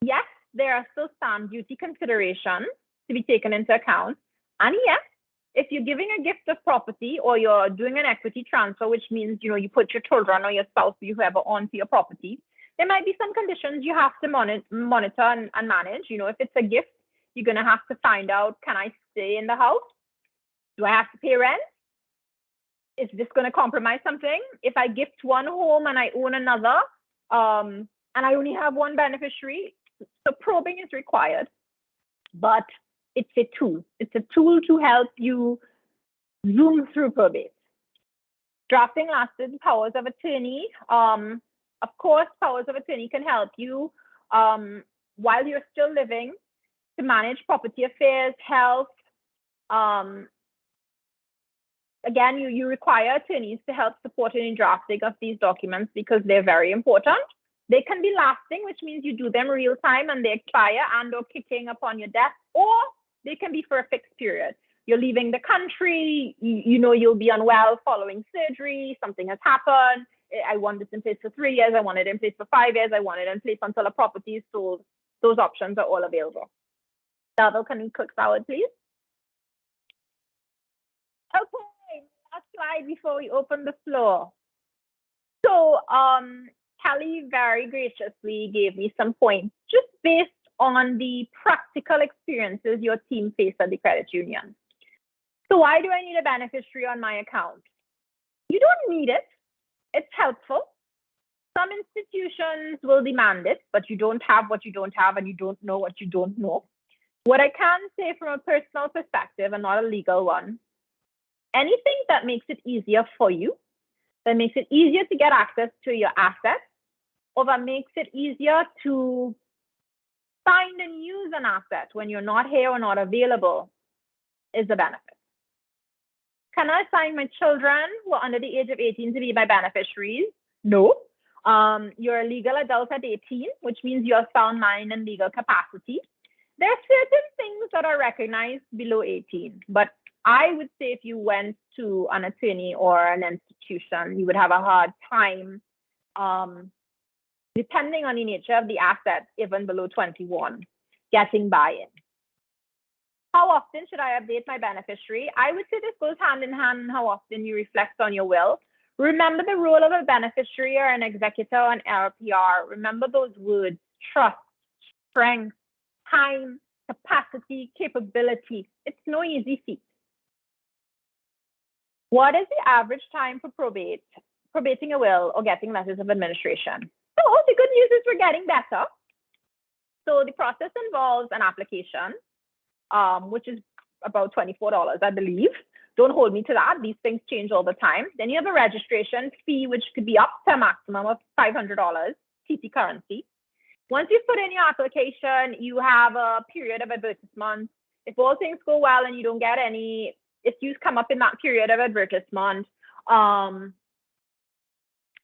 Yes, there are still stamp duty considerations to be taken into account. And yes, if you're giving a gift of property or you're doing an equity transfer, which means, you put your children or your spouse or whoever onto your property, there might be some conditions you have to monitor and manage. If it's a gift, you're going to have to find out, can I stay in the house? Do I have to pay rent? Is this going to compromise something? If I gift one home and I own another, and I only have one beneficiary, so probing is required. But it's a tool. It's a tool to help you zoom through probate. Drafting lasting powers of attorney. Of course, powers of attorney can help you while you're still living to manage property affairs, health. Again, you require attorneys to help support in drafting of these documents because they're very important. They can be lasting, which means you do them real time and they expire and or kicking upon your death, or they can be for a fixed period. You're leaving the country, you'll be unwell following surgery, something has happened. I want this in place for 3 years, I want it in place for 5 years, I want it in place until a property is sold. Those options are all available. Darvel, can you click forward, please? Okay, last slide before we open the floor. So Kelly very graciously gave me some points just based on the practical experiences your team faced at the credit union. So why do I need a beneficiary on my account? You don't need it. It's helpful. Some institutions will demand it, but you don't have what you don't have and you don't know what you don't know. What I can say from a personal perspective and not a legal one, anything that makes it easier for you, that makes it easier to get access to your assets, or that makes it easier to find and use an asset when you're not here or not available, is the benefit. Can I assign my children who are under the age of 18 to be my beneficiaries? No. You're a legal adult at 18, which means you're sound mind and legal capacity. There are certain things that are recognized below 18, but I would say if you went to an attorney or an institution, you would have a hard time, depending on the nature of the asset, even below 21, getting buy-in. How often should I update my beneficiary? I would say this goes hand in hand in how often you reflect on your will. Remember the role of a beneficiary or an executor on LPR. Remember those words: trust, strength, time, capacity, capability. It's no easy feat. What is the average time for probating a will or getting letters of administration? So the good news is we're getting better. So the process involves an application, which is about $24, I believe. Don't hold me to that. These things change all the time. Then you have a registration fee, which could be up to a maximum of $500 TT currency. Once you put in your application, you have a period of advertisement. If all things go well and you don't get any issues come up in that period of advertisement, and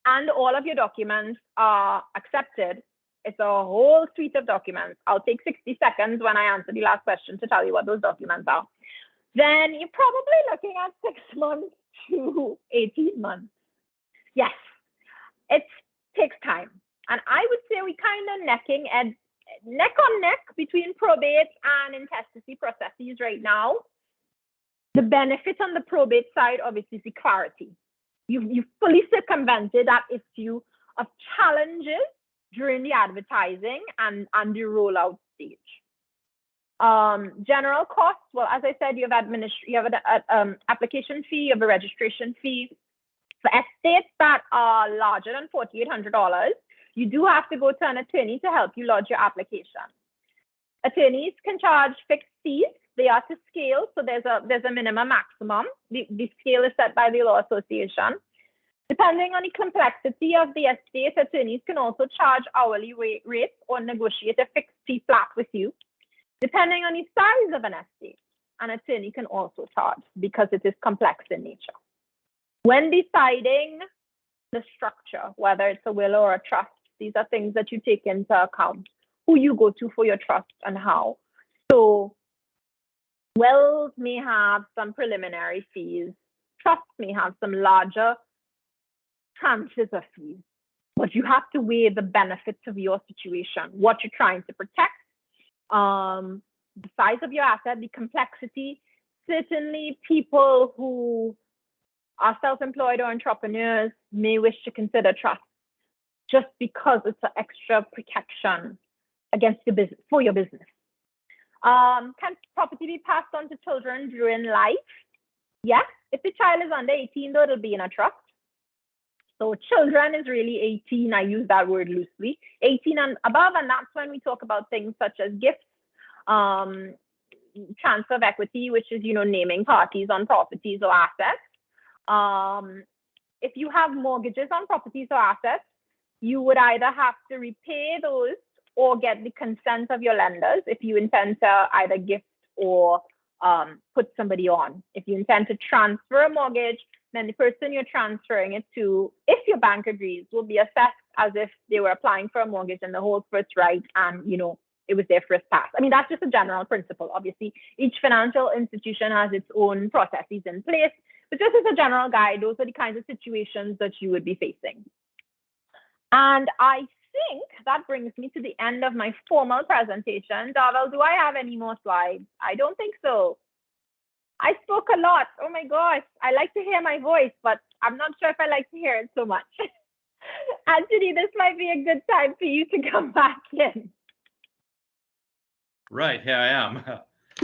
all of your documents are accepted, it's a whole suite of documents. I'll take 60 seconds when I answer the last question to tell you what those documents are. Then you're probably looking at 6 months to 18 months. Yes, it takes time. And I would say we kind of neck on neck between probate and intestacy processes right now. The benefit on the probate side, obviously, is the clarity. You've fully circumvented that issue of challenges during the advertising and the rollout stage. General costs, well, as I said, you have an application fee, you have a registration fee. For estates that are larger than $4,800, you do have to go to an attorney to help you lodge your application. Attorneys can charge fixed fees. They are to scale, so there's a minimum maximum. The scale is set by the Law Association. Depending on the complexity of the estate, attorneys can also charge hourly rates or negotiate a fixed fee flat with you. Depending on the size of an estate, an attorney can also charge because it is complex in nature. When deciding the structure, whether it's a will or a trust, these are things that you take into account, who you go to for your trust and how. So wills may have some preliminary fees. Trusts may have some larger tranches of fees, but you have to weigh the benefits of your situation, what you're trying to protect, the size of your asset, the complexity. Certainly people who are self-employed or entrepreneurs may wish to consider trust just because it's an extra protection against your business, for your business. Can property be passed on to children during life? Yes. If the child is under 18, though, it'll be in a trust. So children is really 18. I use that word loosely. 18 and above, and that's when we talk about things such as gifts, transfer of equity, which is, naming parties on properties or assets. If you have mortgages on properties or assets, you would either have to repay those or get the consent of your lenders if you intend to either gift or put somebody on. If you intend to transfer a mortgage, then the person you're transferring it to, if your bank agrees, will be assessed as if they were applying for a mortgage and the whole first right and, it was their first pass. I mean, that's just a general principle. Obviously, each financial institution has its own processes in place, but just as a general guide, those are the kinds of situations that you would be facing. And I think that brings me to the end of my formal presentation. Darvel, do I have any more slides? I don't think so. I spoke a lot. Oh my gosh, I like to hear my voice, but I'm not sure if I like to hear it so much. Anthony, this might be a good time for you to come back in. Right, here I am.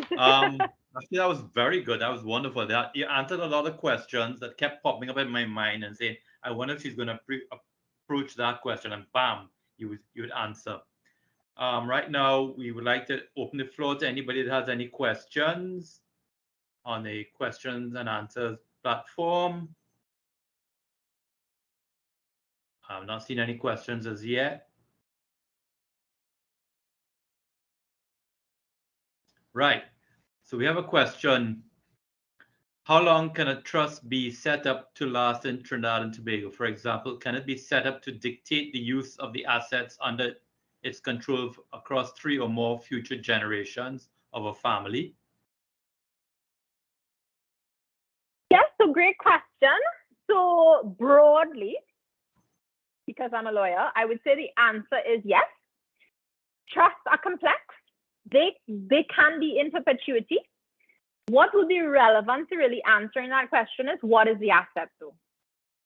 Actually, that was very good. That was wonderful. You answered a lot of questions that kept popping up in my mind and saying, I wonder if she's going to approach that question, and bam, you would answer. Right now, we would like to open the floor to anybody that has any questions on the questions and answers platform. I've not seen any questions as yet. Right. So we have a question How long can a trust be set up to last in Trinidad and Tobago? For example, can it be set up to dictate the use of the assets under its control across 3 or more future generations of a family? Yes, so great question. So broadly, because I'm a lawyer, I would say the answer is yes. Trusts are complex. They can be in perpetuity. What would be relevant to really answering that question is, what is the asset though?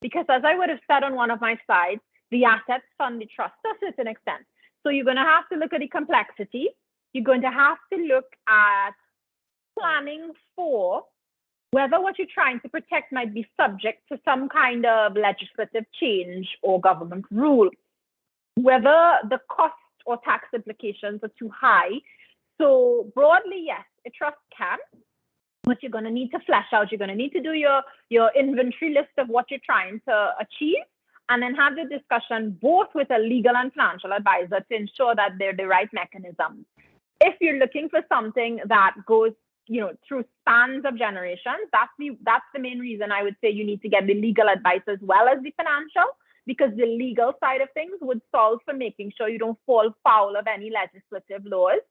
Because as I would have said on one of my slides, the assets fund the trust to a certain extent. So you're going to have to look at the complexity. You're going to have to look at planning for whether what you're trying to protect might be subject to some kind of legislative change or government rule, whether the cost or tax implications are too high. So broadly, yes, a trust can, but you're going to need to flesh out. You're going to need to do your inventory list of what you're trying to achieve, and then have the discussion both with a legal and financial advisor to ensure that they're the right mechanisms. If you're looking for something that goes, through spans of generations, that's the main reason I would say you need to get the legal advice as well as the financial, because the legal side of things would solve for making sure you don't fall foul of any legislative laws,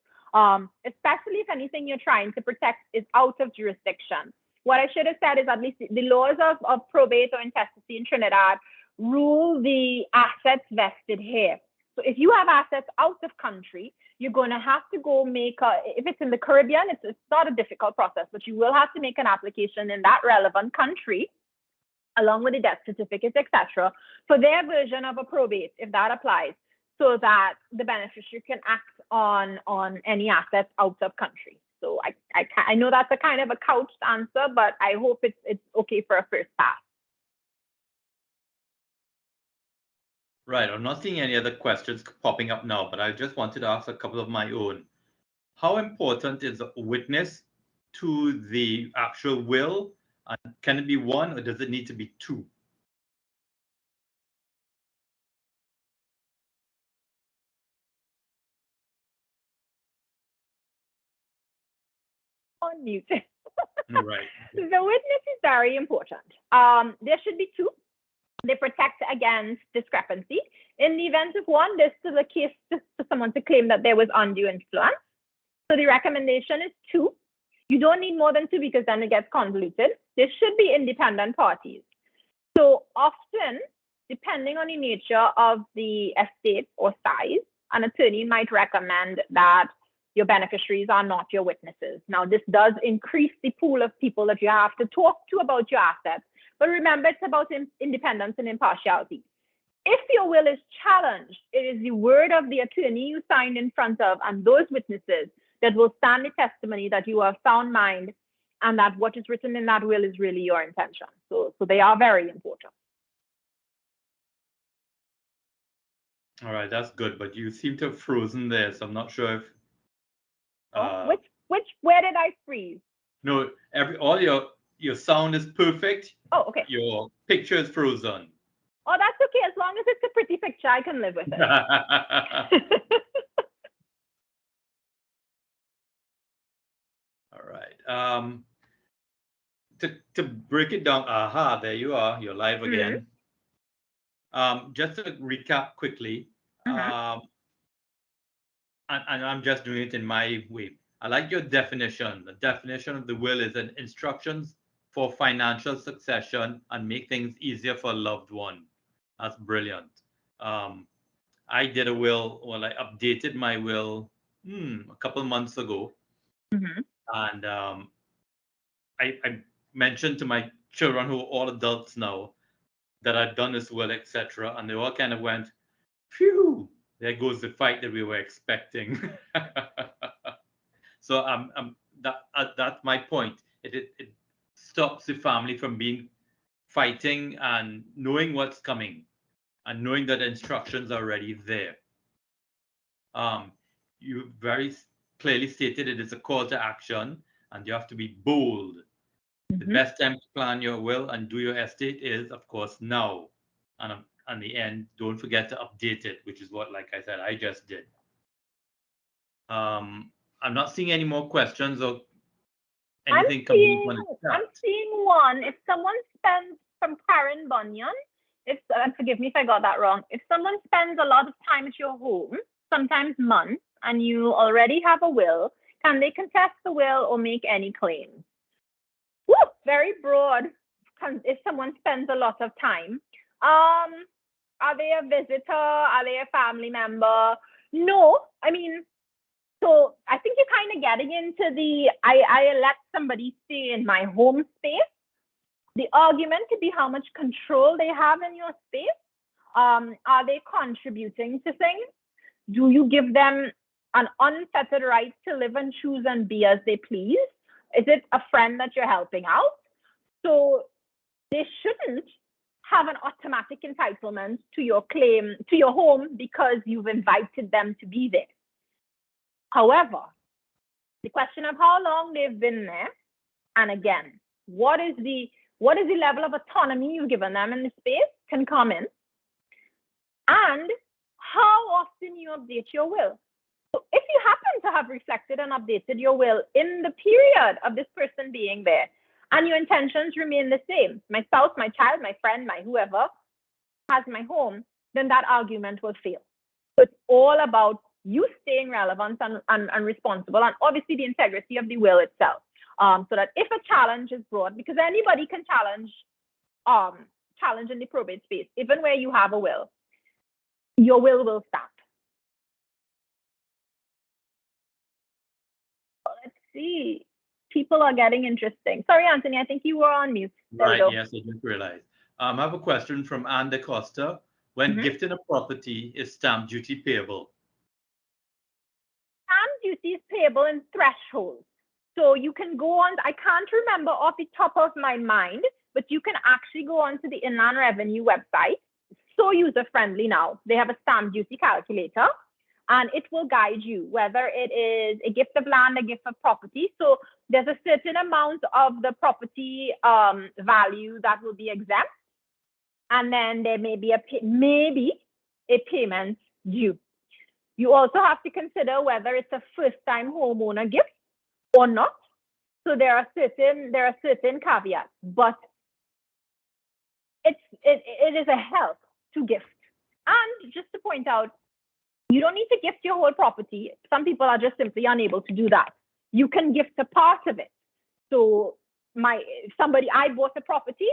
especially if anything you're trying to protect is out of jurisdiction. What I should have said is at least the laws of probate or intestacy in Trinidad rule the assets vested here. So if you have assets out of country, you're going to have to go if it's in the Caribbean, it's not a difficult process, but you will have to make an application in that relevant country, along with the death certificate, etc., for their version of a probate, if that applies, so that the beneficiary can act on any assets out of country. So I know that's a kind of a couched answer, but I hope it's okay for a first pass. Right. I'm not seeing any other questions popping up now, but I just wanted to ask a couple of my own. How important is a witness to the actual will? And can it be one, or does it need to be two? On mute. Right. The witness is very important. There should be two. They protect against discrepancy. In the event of one, there's still a case for someone to claim that there was undue influence. So the recommendation is two. You don't need more than two because then it gets convoluted. There should be independent parties. So often, depending on the nature of the estate or size, an attorney might recommend that your beneficiaries are not your witnesses. Now, this does increase the pool of people that you have to talk to about your assets. But remember, it's about independence and impartiality. If your will is challenged, it is the word of the attorney you signed in front of and those witnesses that will stand the testimony that you have sound mind and that what is written in that will is really your intention. So they are very important. All right, that's good, but you seem to have frozen there, so I'm not sure if. Where did I freeze? No, all your sound is perfect. Oh, okay. Your picture is frozen. Oh, that's okay. As long as it's a pretty picture, I can live with it. All right. To break it down, there you are. You're live again. Just to recap quickly, and I'm just doing it in my way. I like your definition. The definition of the will is an instructions for financial succession and make things easier for a loved one. That's brilliant. I did a will. Well, I updated my will a couple months ago, and I mentioned to my children, who are all adults now, that I'd done this will, etc., and they all kind of went, "Phew! There goes the fight that we were expecting." So that's my point. It stops the family from fighting and knowing what's coming, and knowing that the instructions are already there. You very clearly stated it is a call to action, and you have to be bold. The best time to plan your will and do your estate is, of course, now. And in the end, don't forget to update it, which is what, like I said, I just did. I'm not seeing any more questions or anything coming up on the I'm chat? seeing one. If someone spends from Karen Bunyan, and forgive me if I got that wrong, if someone spends a lot of time at your home, sometimes months, and you already have a will, can they contest the will or make any claims? Woo, very broad. If someone spends a lot of time, are they a visitor? Are they a family member? No, I mean, so I think you're kind of getting into the I let somebody stay in my home space. The argument could be how much control they have in your space. Are they contributing to things? Do you give them an unfettered right to live and choose and be as they please? Is it a friend that you're helping out? So they shouldn't have an automatic entitlement to your claim, to your home, because you've invited them to be there. However, the question of how long they've been there, and again, what is the level of autonomy you've given them in the space can come in, and how often you update your will. So if you happen to have reflected and updated your will in the period of this person being there, and your intentions remain the same, my spouse, my child, my friend, my whoever has my home, then that argument will fail. So it's all about you staying relevant and responsible, and obviously the integrity of the will itself. So that if a challenge is brought, because anybody can challenge in the probate space, even where you have a will, your will stand. Let's see. People are getting interesting. Sorry, Anthony, I think you were on mute. Right, yes, I didn't realize. I have a question from Anne De Costa. When gifting a property, is stamp duty payable? Stamp duty is payable in thresholds. So you can go on, I can't remember off the top of my mind, but you can actually go onto the Inland Revenue website. So user-friendly now. They have a stamp duty calculator, and it will guide you whether it is a gift of land, a gift of property. So there's a certain amount of the property value that will be exempt, and then there may be a payment due. You also have to consider whether it's a first-time homeowner gift or not. So there are certain caveats, but it is a help to gift. And just to point out, you don't need to gift your whole property. Some people are just simply unable to do that. You can gift a part of it. So I bought a property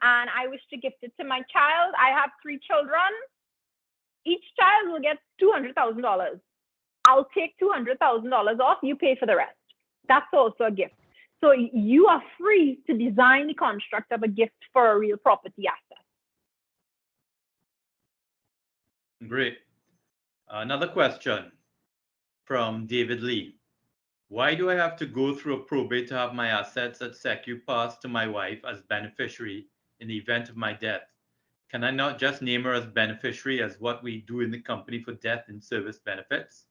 and I wish to gift it to my child. I have 3 children. Each child will get $200,000. I'll take $200,000 off. You pay for the rest. That's also a gift. So you are free to design the construct of a gift for a real property asset. Great. Another question from David Lee. Why do I have to go through a probate to have my assets at SECU passed to my wife as beneficiary in the event of my death? Can I not just name her as beneficiary as what we do in the company for death and service benefits?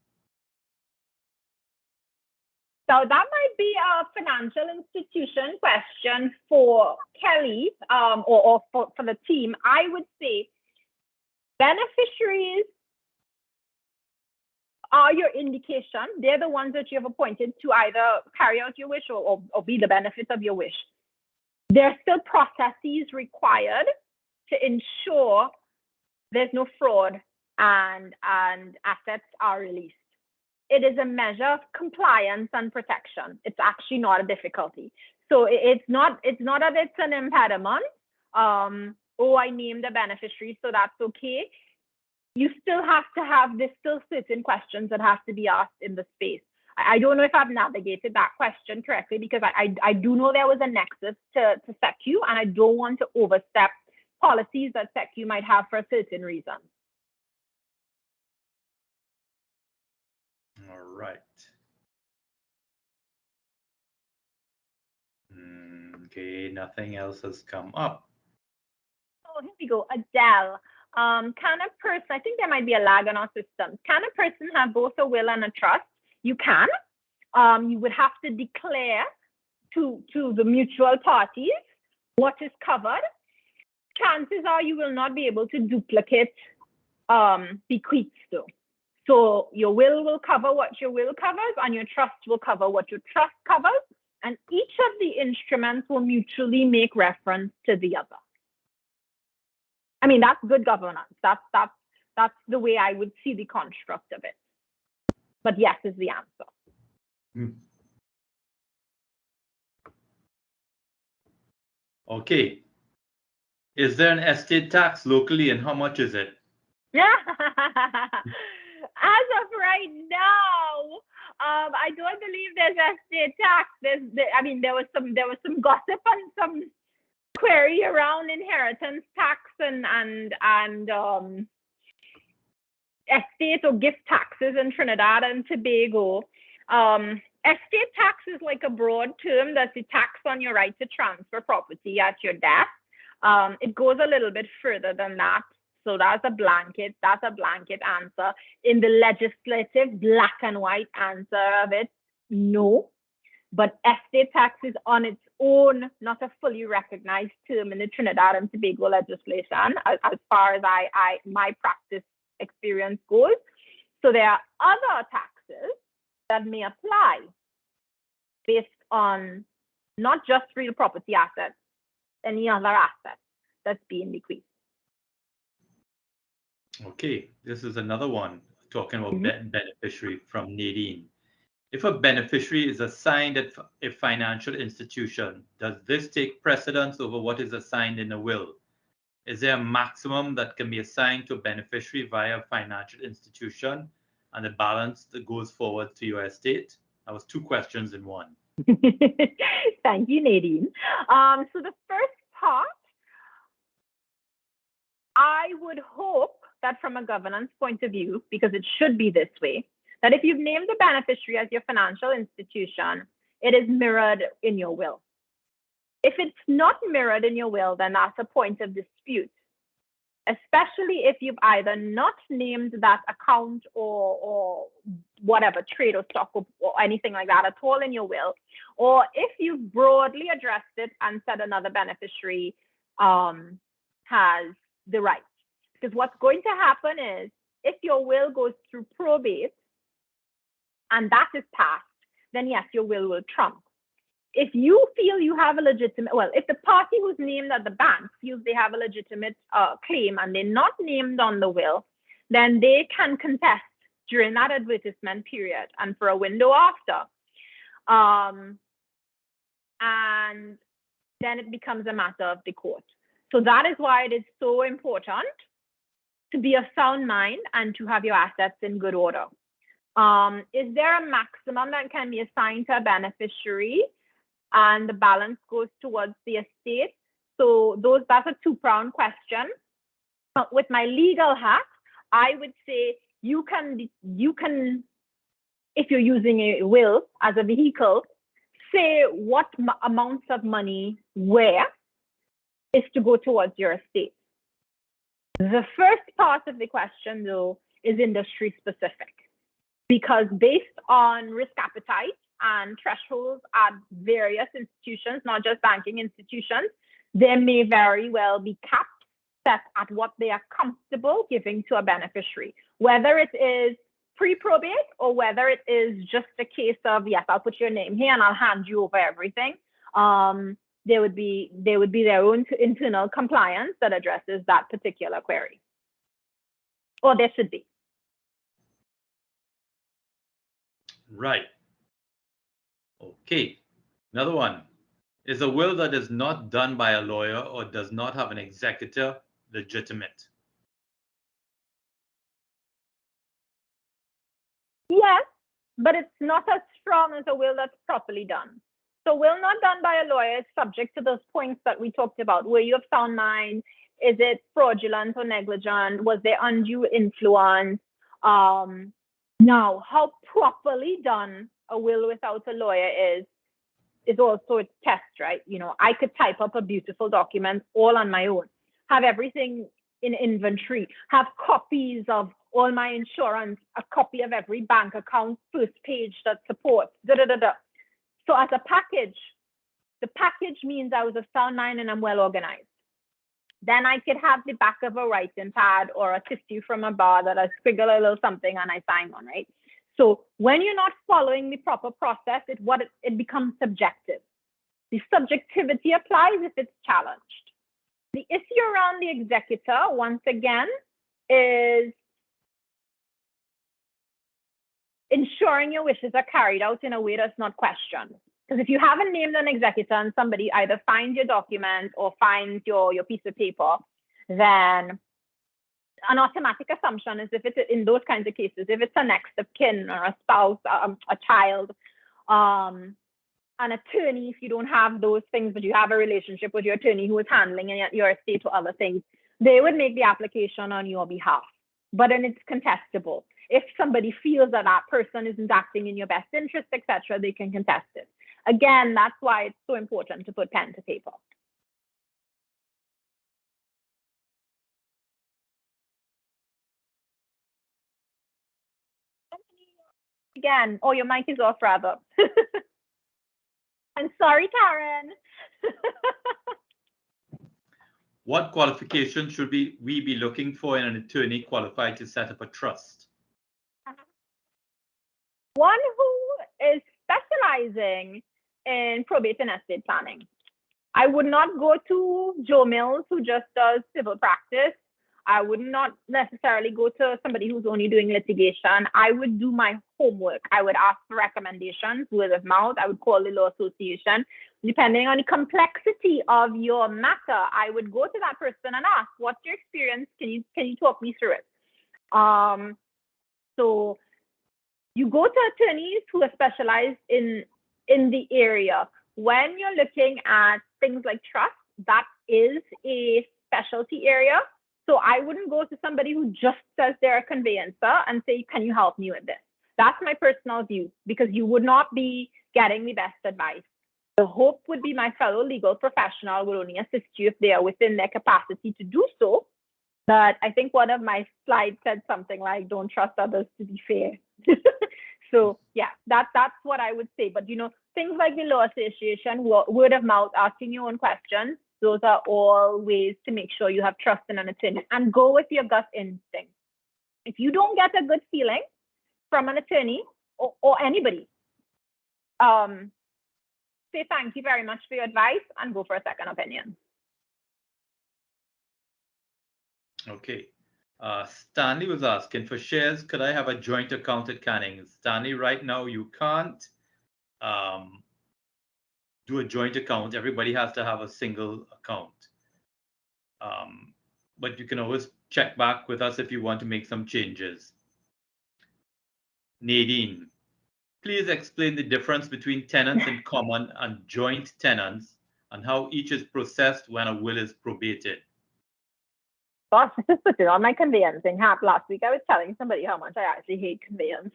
So that might be a financial institution question for Kelly or for the team. I would say beneficiaries are your indication. They're the ones that you have appointed to either carry out your wish or be the benefit of your wish. There are still processes required to ensure there's no fraud and assets are released. It is a measure of compliance and protection. It's actually not a difficulty. So it's not that it's an impediment. I named a beneficiary, so that's okay. You still have to have, there's still certain questions that have to be asked in the space. I don't know if I've navigated that question correctly, because I do know there was a nexus to SECU, and I don't want to overstep policies that SECU might have for a certain reason. All right. Okay, nothing else has come up. Oh, here we go. Adele. Can a person, I think there might be a lag on our system. Can a person have both a will and a trust? You can. You would have to declare to the mutual parties what is covered. Chances are you will not be able to duplicate bequests though. So your will cover what your will covers, and your trust will cover what your trust covers. and each of the instruments will mutually make reference to the other. I mean, that's good governance. That's the way I would see the construct of it. But yes is the answer. Okay. Is there an estate tax locally, and how much is it? As of right now, I don't believe there's estate tax. There was some gossip and some query around inheritance tax and estate or gift taxes in Trinidad and Tobago. Estate tax is like a broad term that's the tax on your right to transfer property at your death. It goes a little bit further than that. So that's a blanket answer. In the legislative black and white answer of it, no. But estate tax is on its own, not a fully recognized term in the Trinidad and Tobago legislation, as far as my practice experience goes. So there are other taxes that may apply based on not just real property assets, any other asset that's being bequeathed. Okay, this is another one talking about beneficiary from Nadine. If a beneficiary is assigned at a financial institution, does this take precedence over what is assigned in a will? Is there a maximum that can be assigned to a beneficiary via a financial institution and the balance that goes forward to your estate? That was two questions in one. Thank you, Nadine. So the first part, I would hope that from a governance point of view, because it should be this way, that if you've named the beneficiary as your financial institution, it is mirrored in your will. If it's not mirrored in your will, then that's a point of dispute, especially if you've either not named that account or whatever, trade or stock or anything like that at all in your will, or if you've broadly addressed it and said another beneficiary has the right. Because what's going to happen is, if your will goes through probate and that is passed, then yes, your will trump. If you feel you have a legitimate, well, if the party who's named at the bank feels they have a legitimate claim and they're not named on the will, then they can contest during that advertisement period and for a window after. And then it becomes a matter of the court. So that is why it is so important to be of sound mind and to have your assets in good order. Is there a maximum that can be assigned to a beneficiary and the balance goes towards the estate? So that's a two-pronged question. With my legal hat, I would say you can, if you're using a will as a vehicle, say what amounts of money where is to go towards your estate. The first part of the question, though, is industry specific, because based on risk appetite and thresholds at various institutions, not just banking institutions, there may very well be caps set at what they are comfortable giving to a beneficiary, whether it is pre-probate or whether it is just a case of, yes, I'll put your name here and I'll hand you over everything. There would be their own internal compliance that addresses that particular query, or there should be. Right. Okay. Another one. Is a will that is not done by a lawyer or does not have an executor legitimate? Yes, but it's not as strong as a will that's properly done. So will not done by a lawyer is subject to those points that we talked about. Were you of sound mind? Is it fraudulent or negligent? Was there undue influence? Now, how properly done a will without a lawyer is also a test, right? You know, I could type up a beautiful document all on my own, have everything in inventory, have copies of all my insurance, a copy of every bank account, first page that supports, So as a package, the package means I was of sound mind and I'm well organized. Then I could have the back of a writing pad or a tissue from a bar that I scribble a little something and I sign on, right? So when you're not following the proper process, it becomes subjective. The subjectivity applies if it's challenged. The issue around the executor, once again, is ensuring your wishes are carried out in a way that's not questioned. Because if you haven't named an executor and somebody either finds your document or finds your piece of paper, then an automatic assumption is, if it's in those kinds of cases, if it's a next of kin or a spouse, a child, an attorney, if you don't have those things, but you have a relationship with your attorney who is handling your estate or other things, they would make the application on your behalf. But then it's contestable. If somebody feels that that person isn't acting in your best interest, etc., they can contest it. Again, that's why it's so important to put pen to paper. Again, oh, your mic is off, rather. I'm sorry, Karen. What qualifications should we be looking for in an attorney qualified to set up a trust? One who is specializing in probate and estate planning. I would not go to Joe Mills, who just does civil practice. I would not necessarily go to somebody who's only doing litigation. I would do my homework. I would ask for recommendations, word of mouth. I would call the law association. Depending on the complexity of your matter, I would go to that person and ask, what's your experience? Can you talk me through it? So you go to attorneys who are specialized in the area. When you're looking at things like trust, that is a specialty area. So I wouldn't go to somebody who just says they're a conveyancer and say, can you help me with this? That's my personal view, because you would not be getting the best advice. The hope would be my fellow legal professional will only assist you if they are within their capacity to do so. But I think one of my slides said something like, don't trust others to be fair. So yeah, that's what I would say. But things like the law association, word of mouth, asking your own questions, those are all ways to make sure you have trust in an attorney, and go with your gut instinct. If you don't get a good feeling from an attorney or anybody, say thank you very much for your advice and go for a second opinion. Okay. Stanley was asking for shares. Could I have a joint account at Canning? Stanley, right now you can't do a joint account. Everybody has to have a single account. But you can always check back with us if you want to make some changes. Nadine, please explain the difference between tenants in common and joint tenants and how each is processed when a will is probated. Gosh, this is putting on my conveyancing hat. Last week I was telling somebody how much I actually hate conveyance.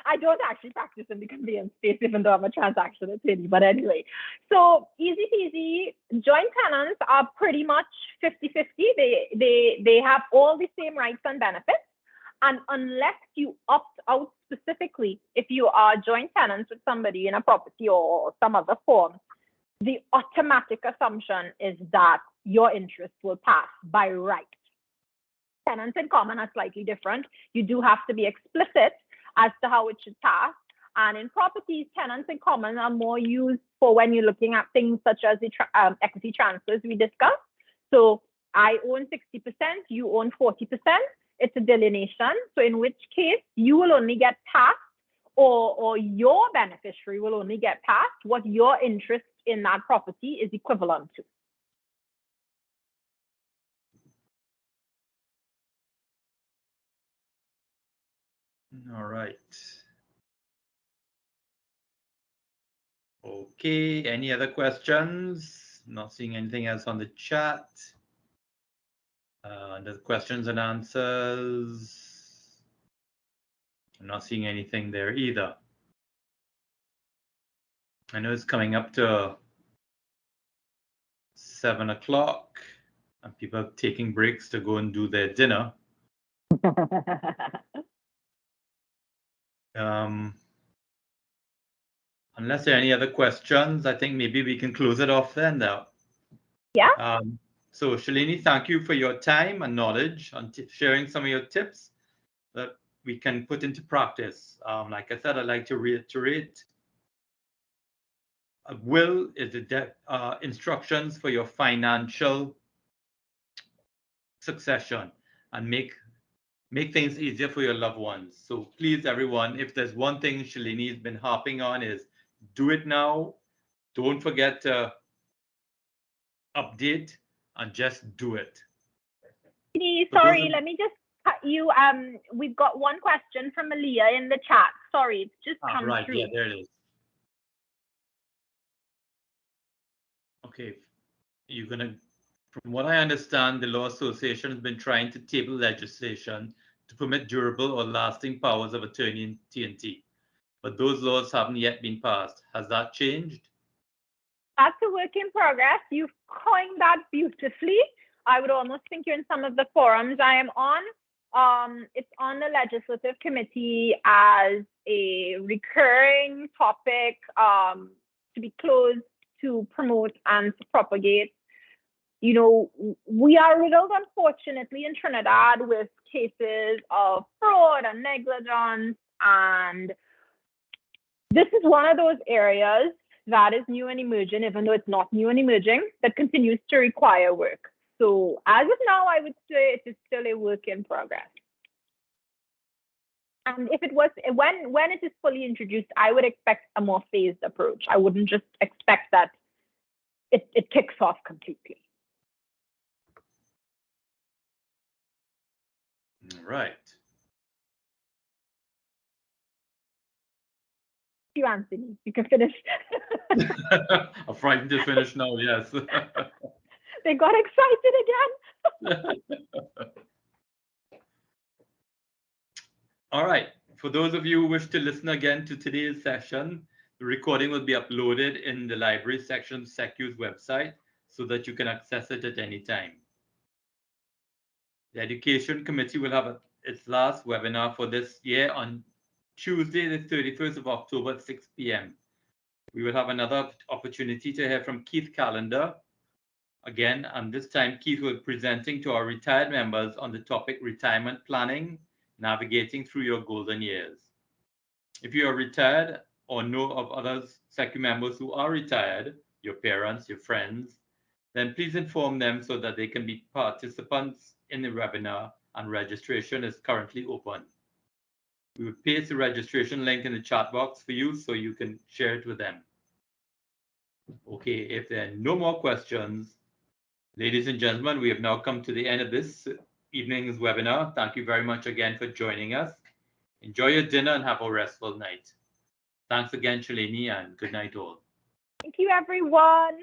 I don't actually practice in the conveyance space, even though I'm a transaction attorney. But anyway, so easy peasy. Joint tenants are pretty much 50-50. They have all the same rights and benefits. And unless you opt out specifically, if you are joint tenants with somebody in a property or some other form, the automatic assumption is that your interest will pass by right. Tenants in common are slightly different. You do have to be explicit as to how it should pass. And in properties, tenants in common are more used for when you're looking at things such as the equity transfers we discussed. So I own 60%, you own 40%. It's a delineation. So in which case you will only get passed, or your beneficiary will only get passed what your interest in that property is equivalent to. All right. Okay, any other questions? Not seeing anything else on the chat. The questions and answers. I'm not seeing anything there either. I know it's coming up to 7 o'clock and people are taking breaks to go and do their dinner. Unless there are any other questions, I think maybe we can close it off then now. Yeah. So Shalini, thank you for your time and knowledge and sharing some of your tips that we can put into practice. Like I said, I'd like to reiterate, a will is the instructions for your financial succession and make things easier for your loved ones. So please, everyone, if there's one thing Shalini's been harping on is do it now. Don't forget to update and just do it. Sorry, let me just cut you. We've got one question from Aaliyah in the chat. Sorry, it's just come right, through. yeah, there it is. Okay, you're gonna, from what I understand, the Law Association has been trying to table legislation to permit durable or lasting powers of attorney in TNT, but those laws haven't yet been passed. Has that changed? That's a work in progress. You've coined that beautifully. I would almost think you're in some of the forums I am on. It's on the legislative committee as a recurring topic to be closed to promote and to propagate. You know, we are riddled, unfortunately, in Trinidad with cases of fraud and negligence, and this is one of those areas that is new and emerging, even though it's not new and emerging, that continues to require work. So as of now, I would say it is still a work in progress. And if it was, when it is fully introduced, I would expect a more phased approach. I wouldn't just expect that it kicks off completely. All right. You, Anthony, you can finish. I'm frightened to finish now, yes. They got excited again. All right. For those of you who wish to listen again to today's session, the recording will be uploaded in the library section of SECU's website so that you can access it at any time. The Education Committee will have its last webinar for this year on Tuesday, the 31st of October at 6 p.m. We will have another opportunity to hear from Keith Callender again, and this time Keith will be presenting to our retired members on the topic retirement planning, navigating through your golden years. If you are retired or know of others, SECU members who are retired, your parents, your friends, then please inform them so that they can be participants in the webinar, and registration is currently open. We will paste the registration link in the chat box for you so you can share it with them. Okay, if there are no more questions, ladies and gentlemen, we have now come to the end of this evening's webinar. Thank you very much again for joining us. Enjoy your dinner and have a restful night. Thanks again, Shalini, and good night all. Thank you, everyone.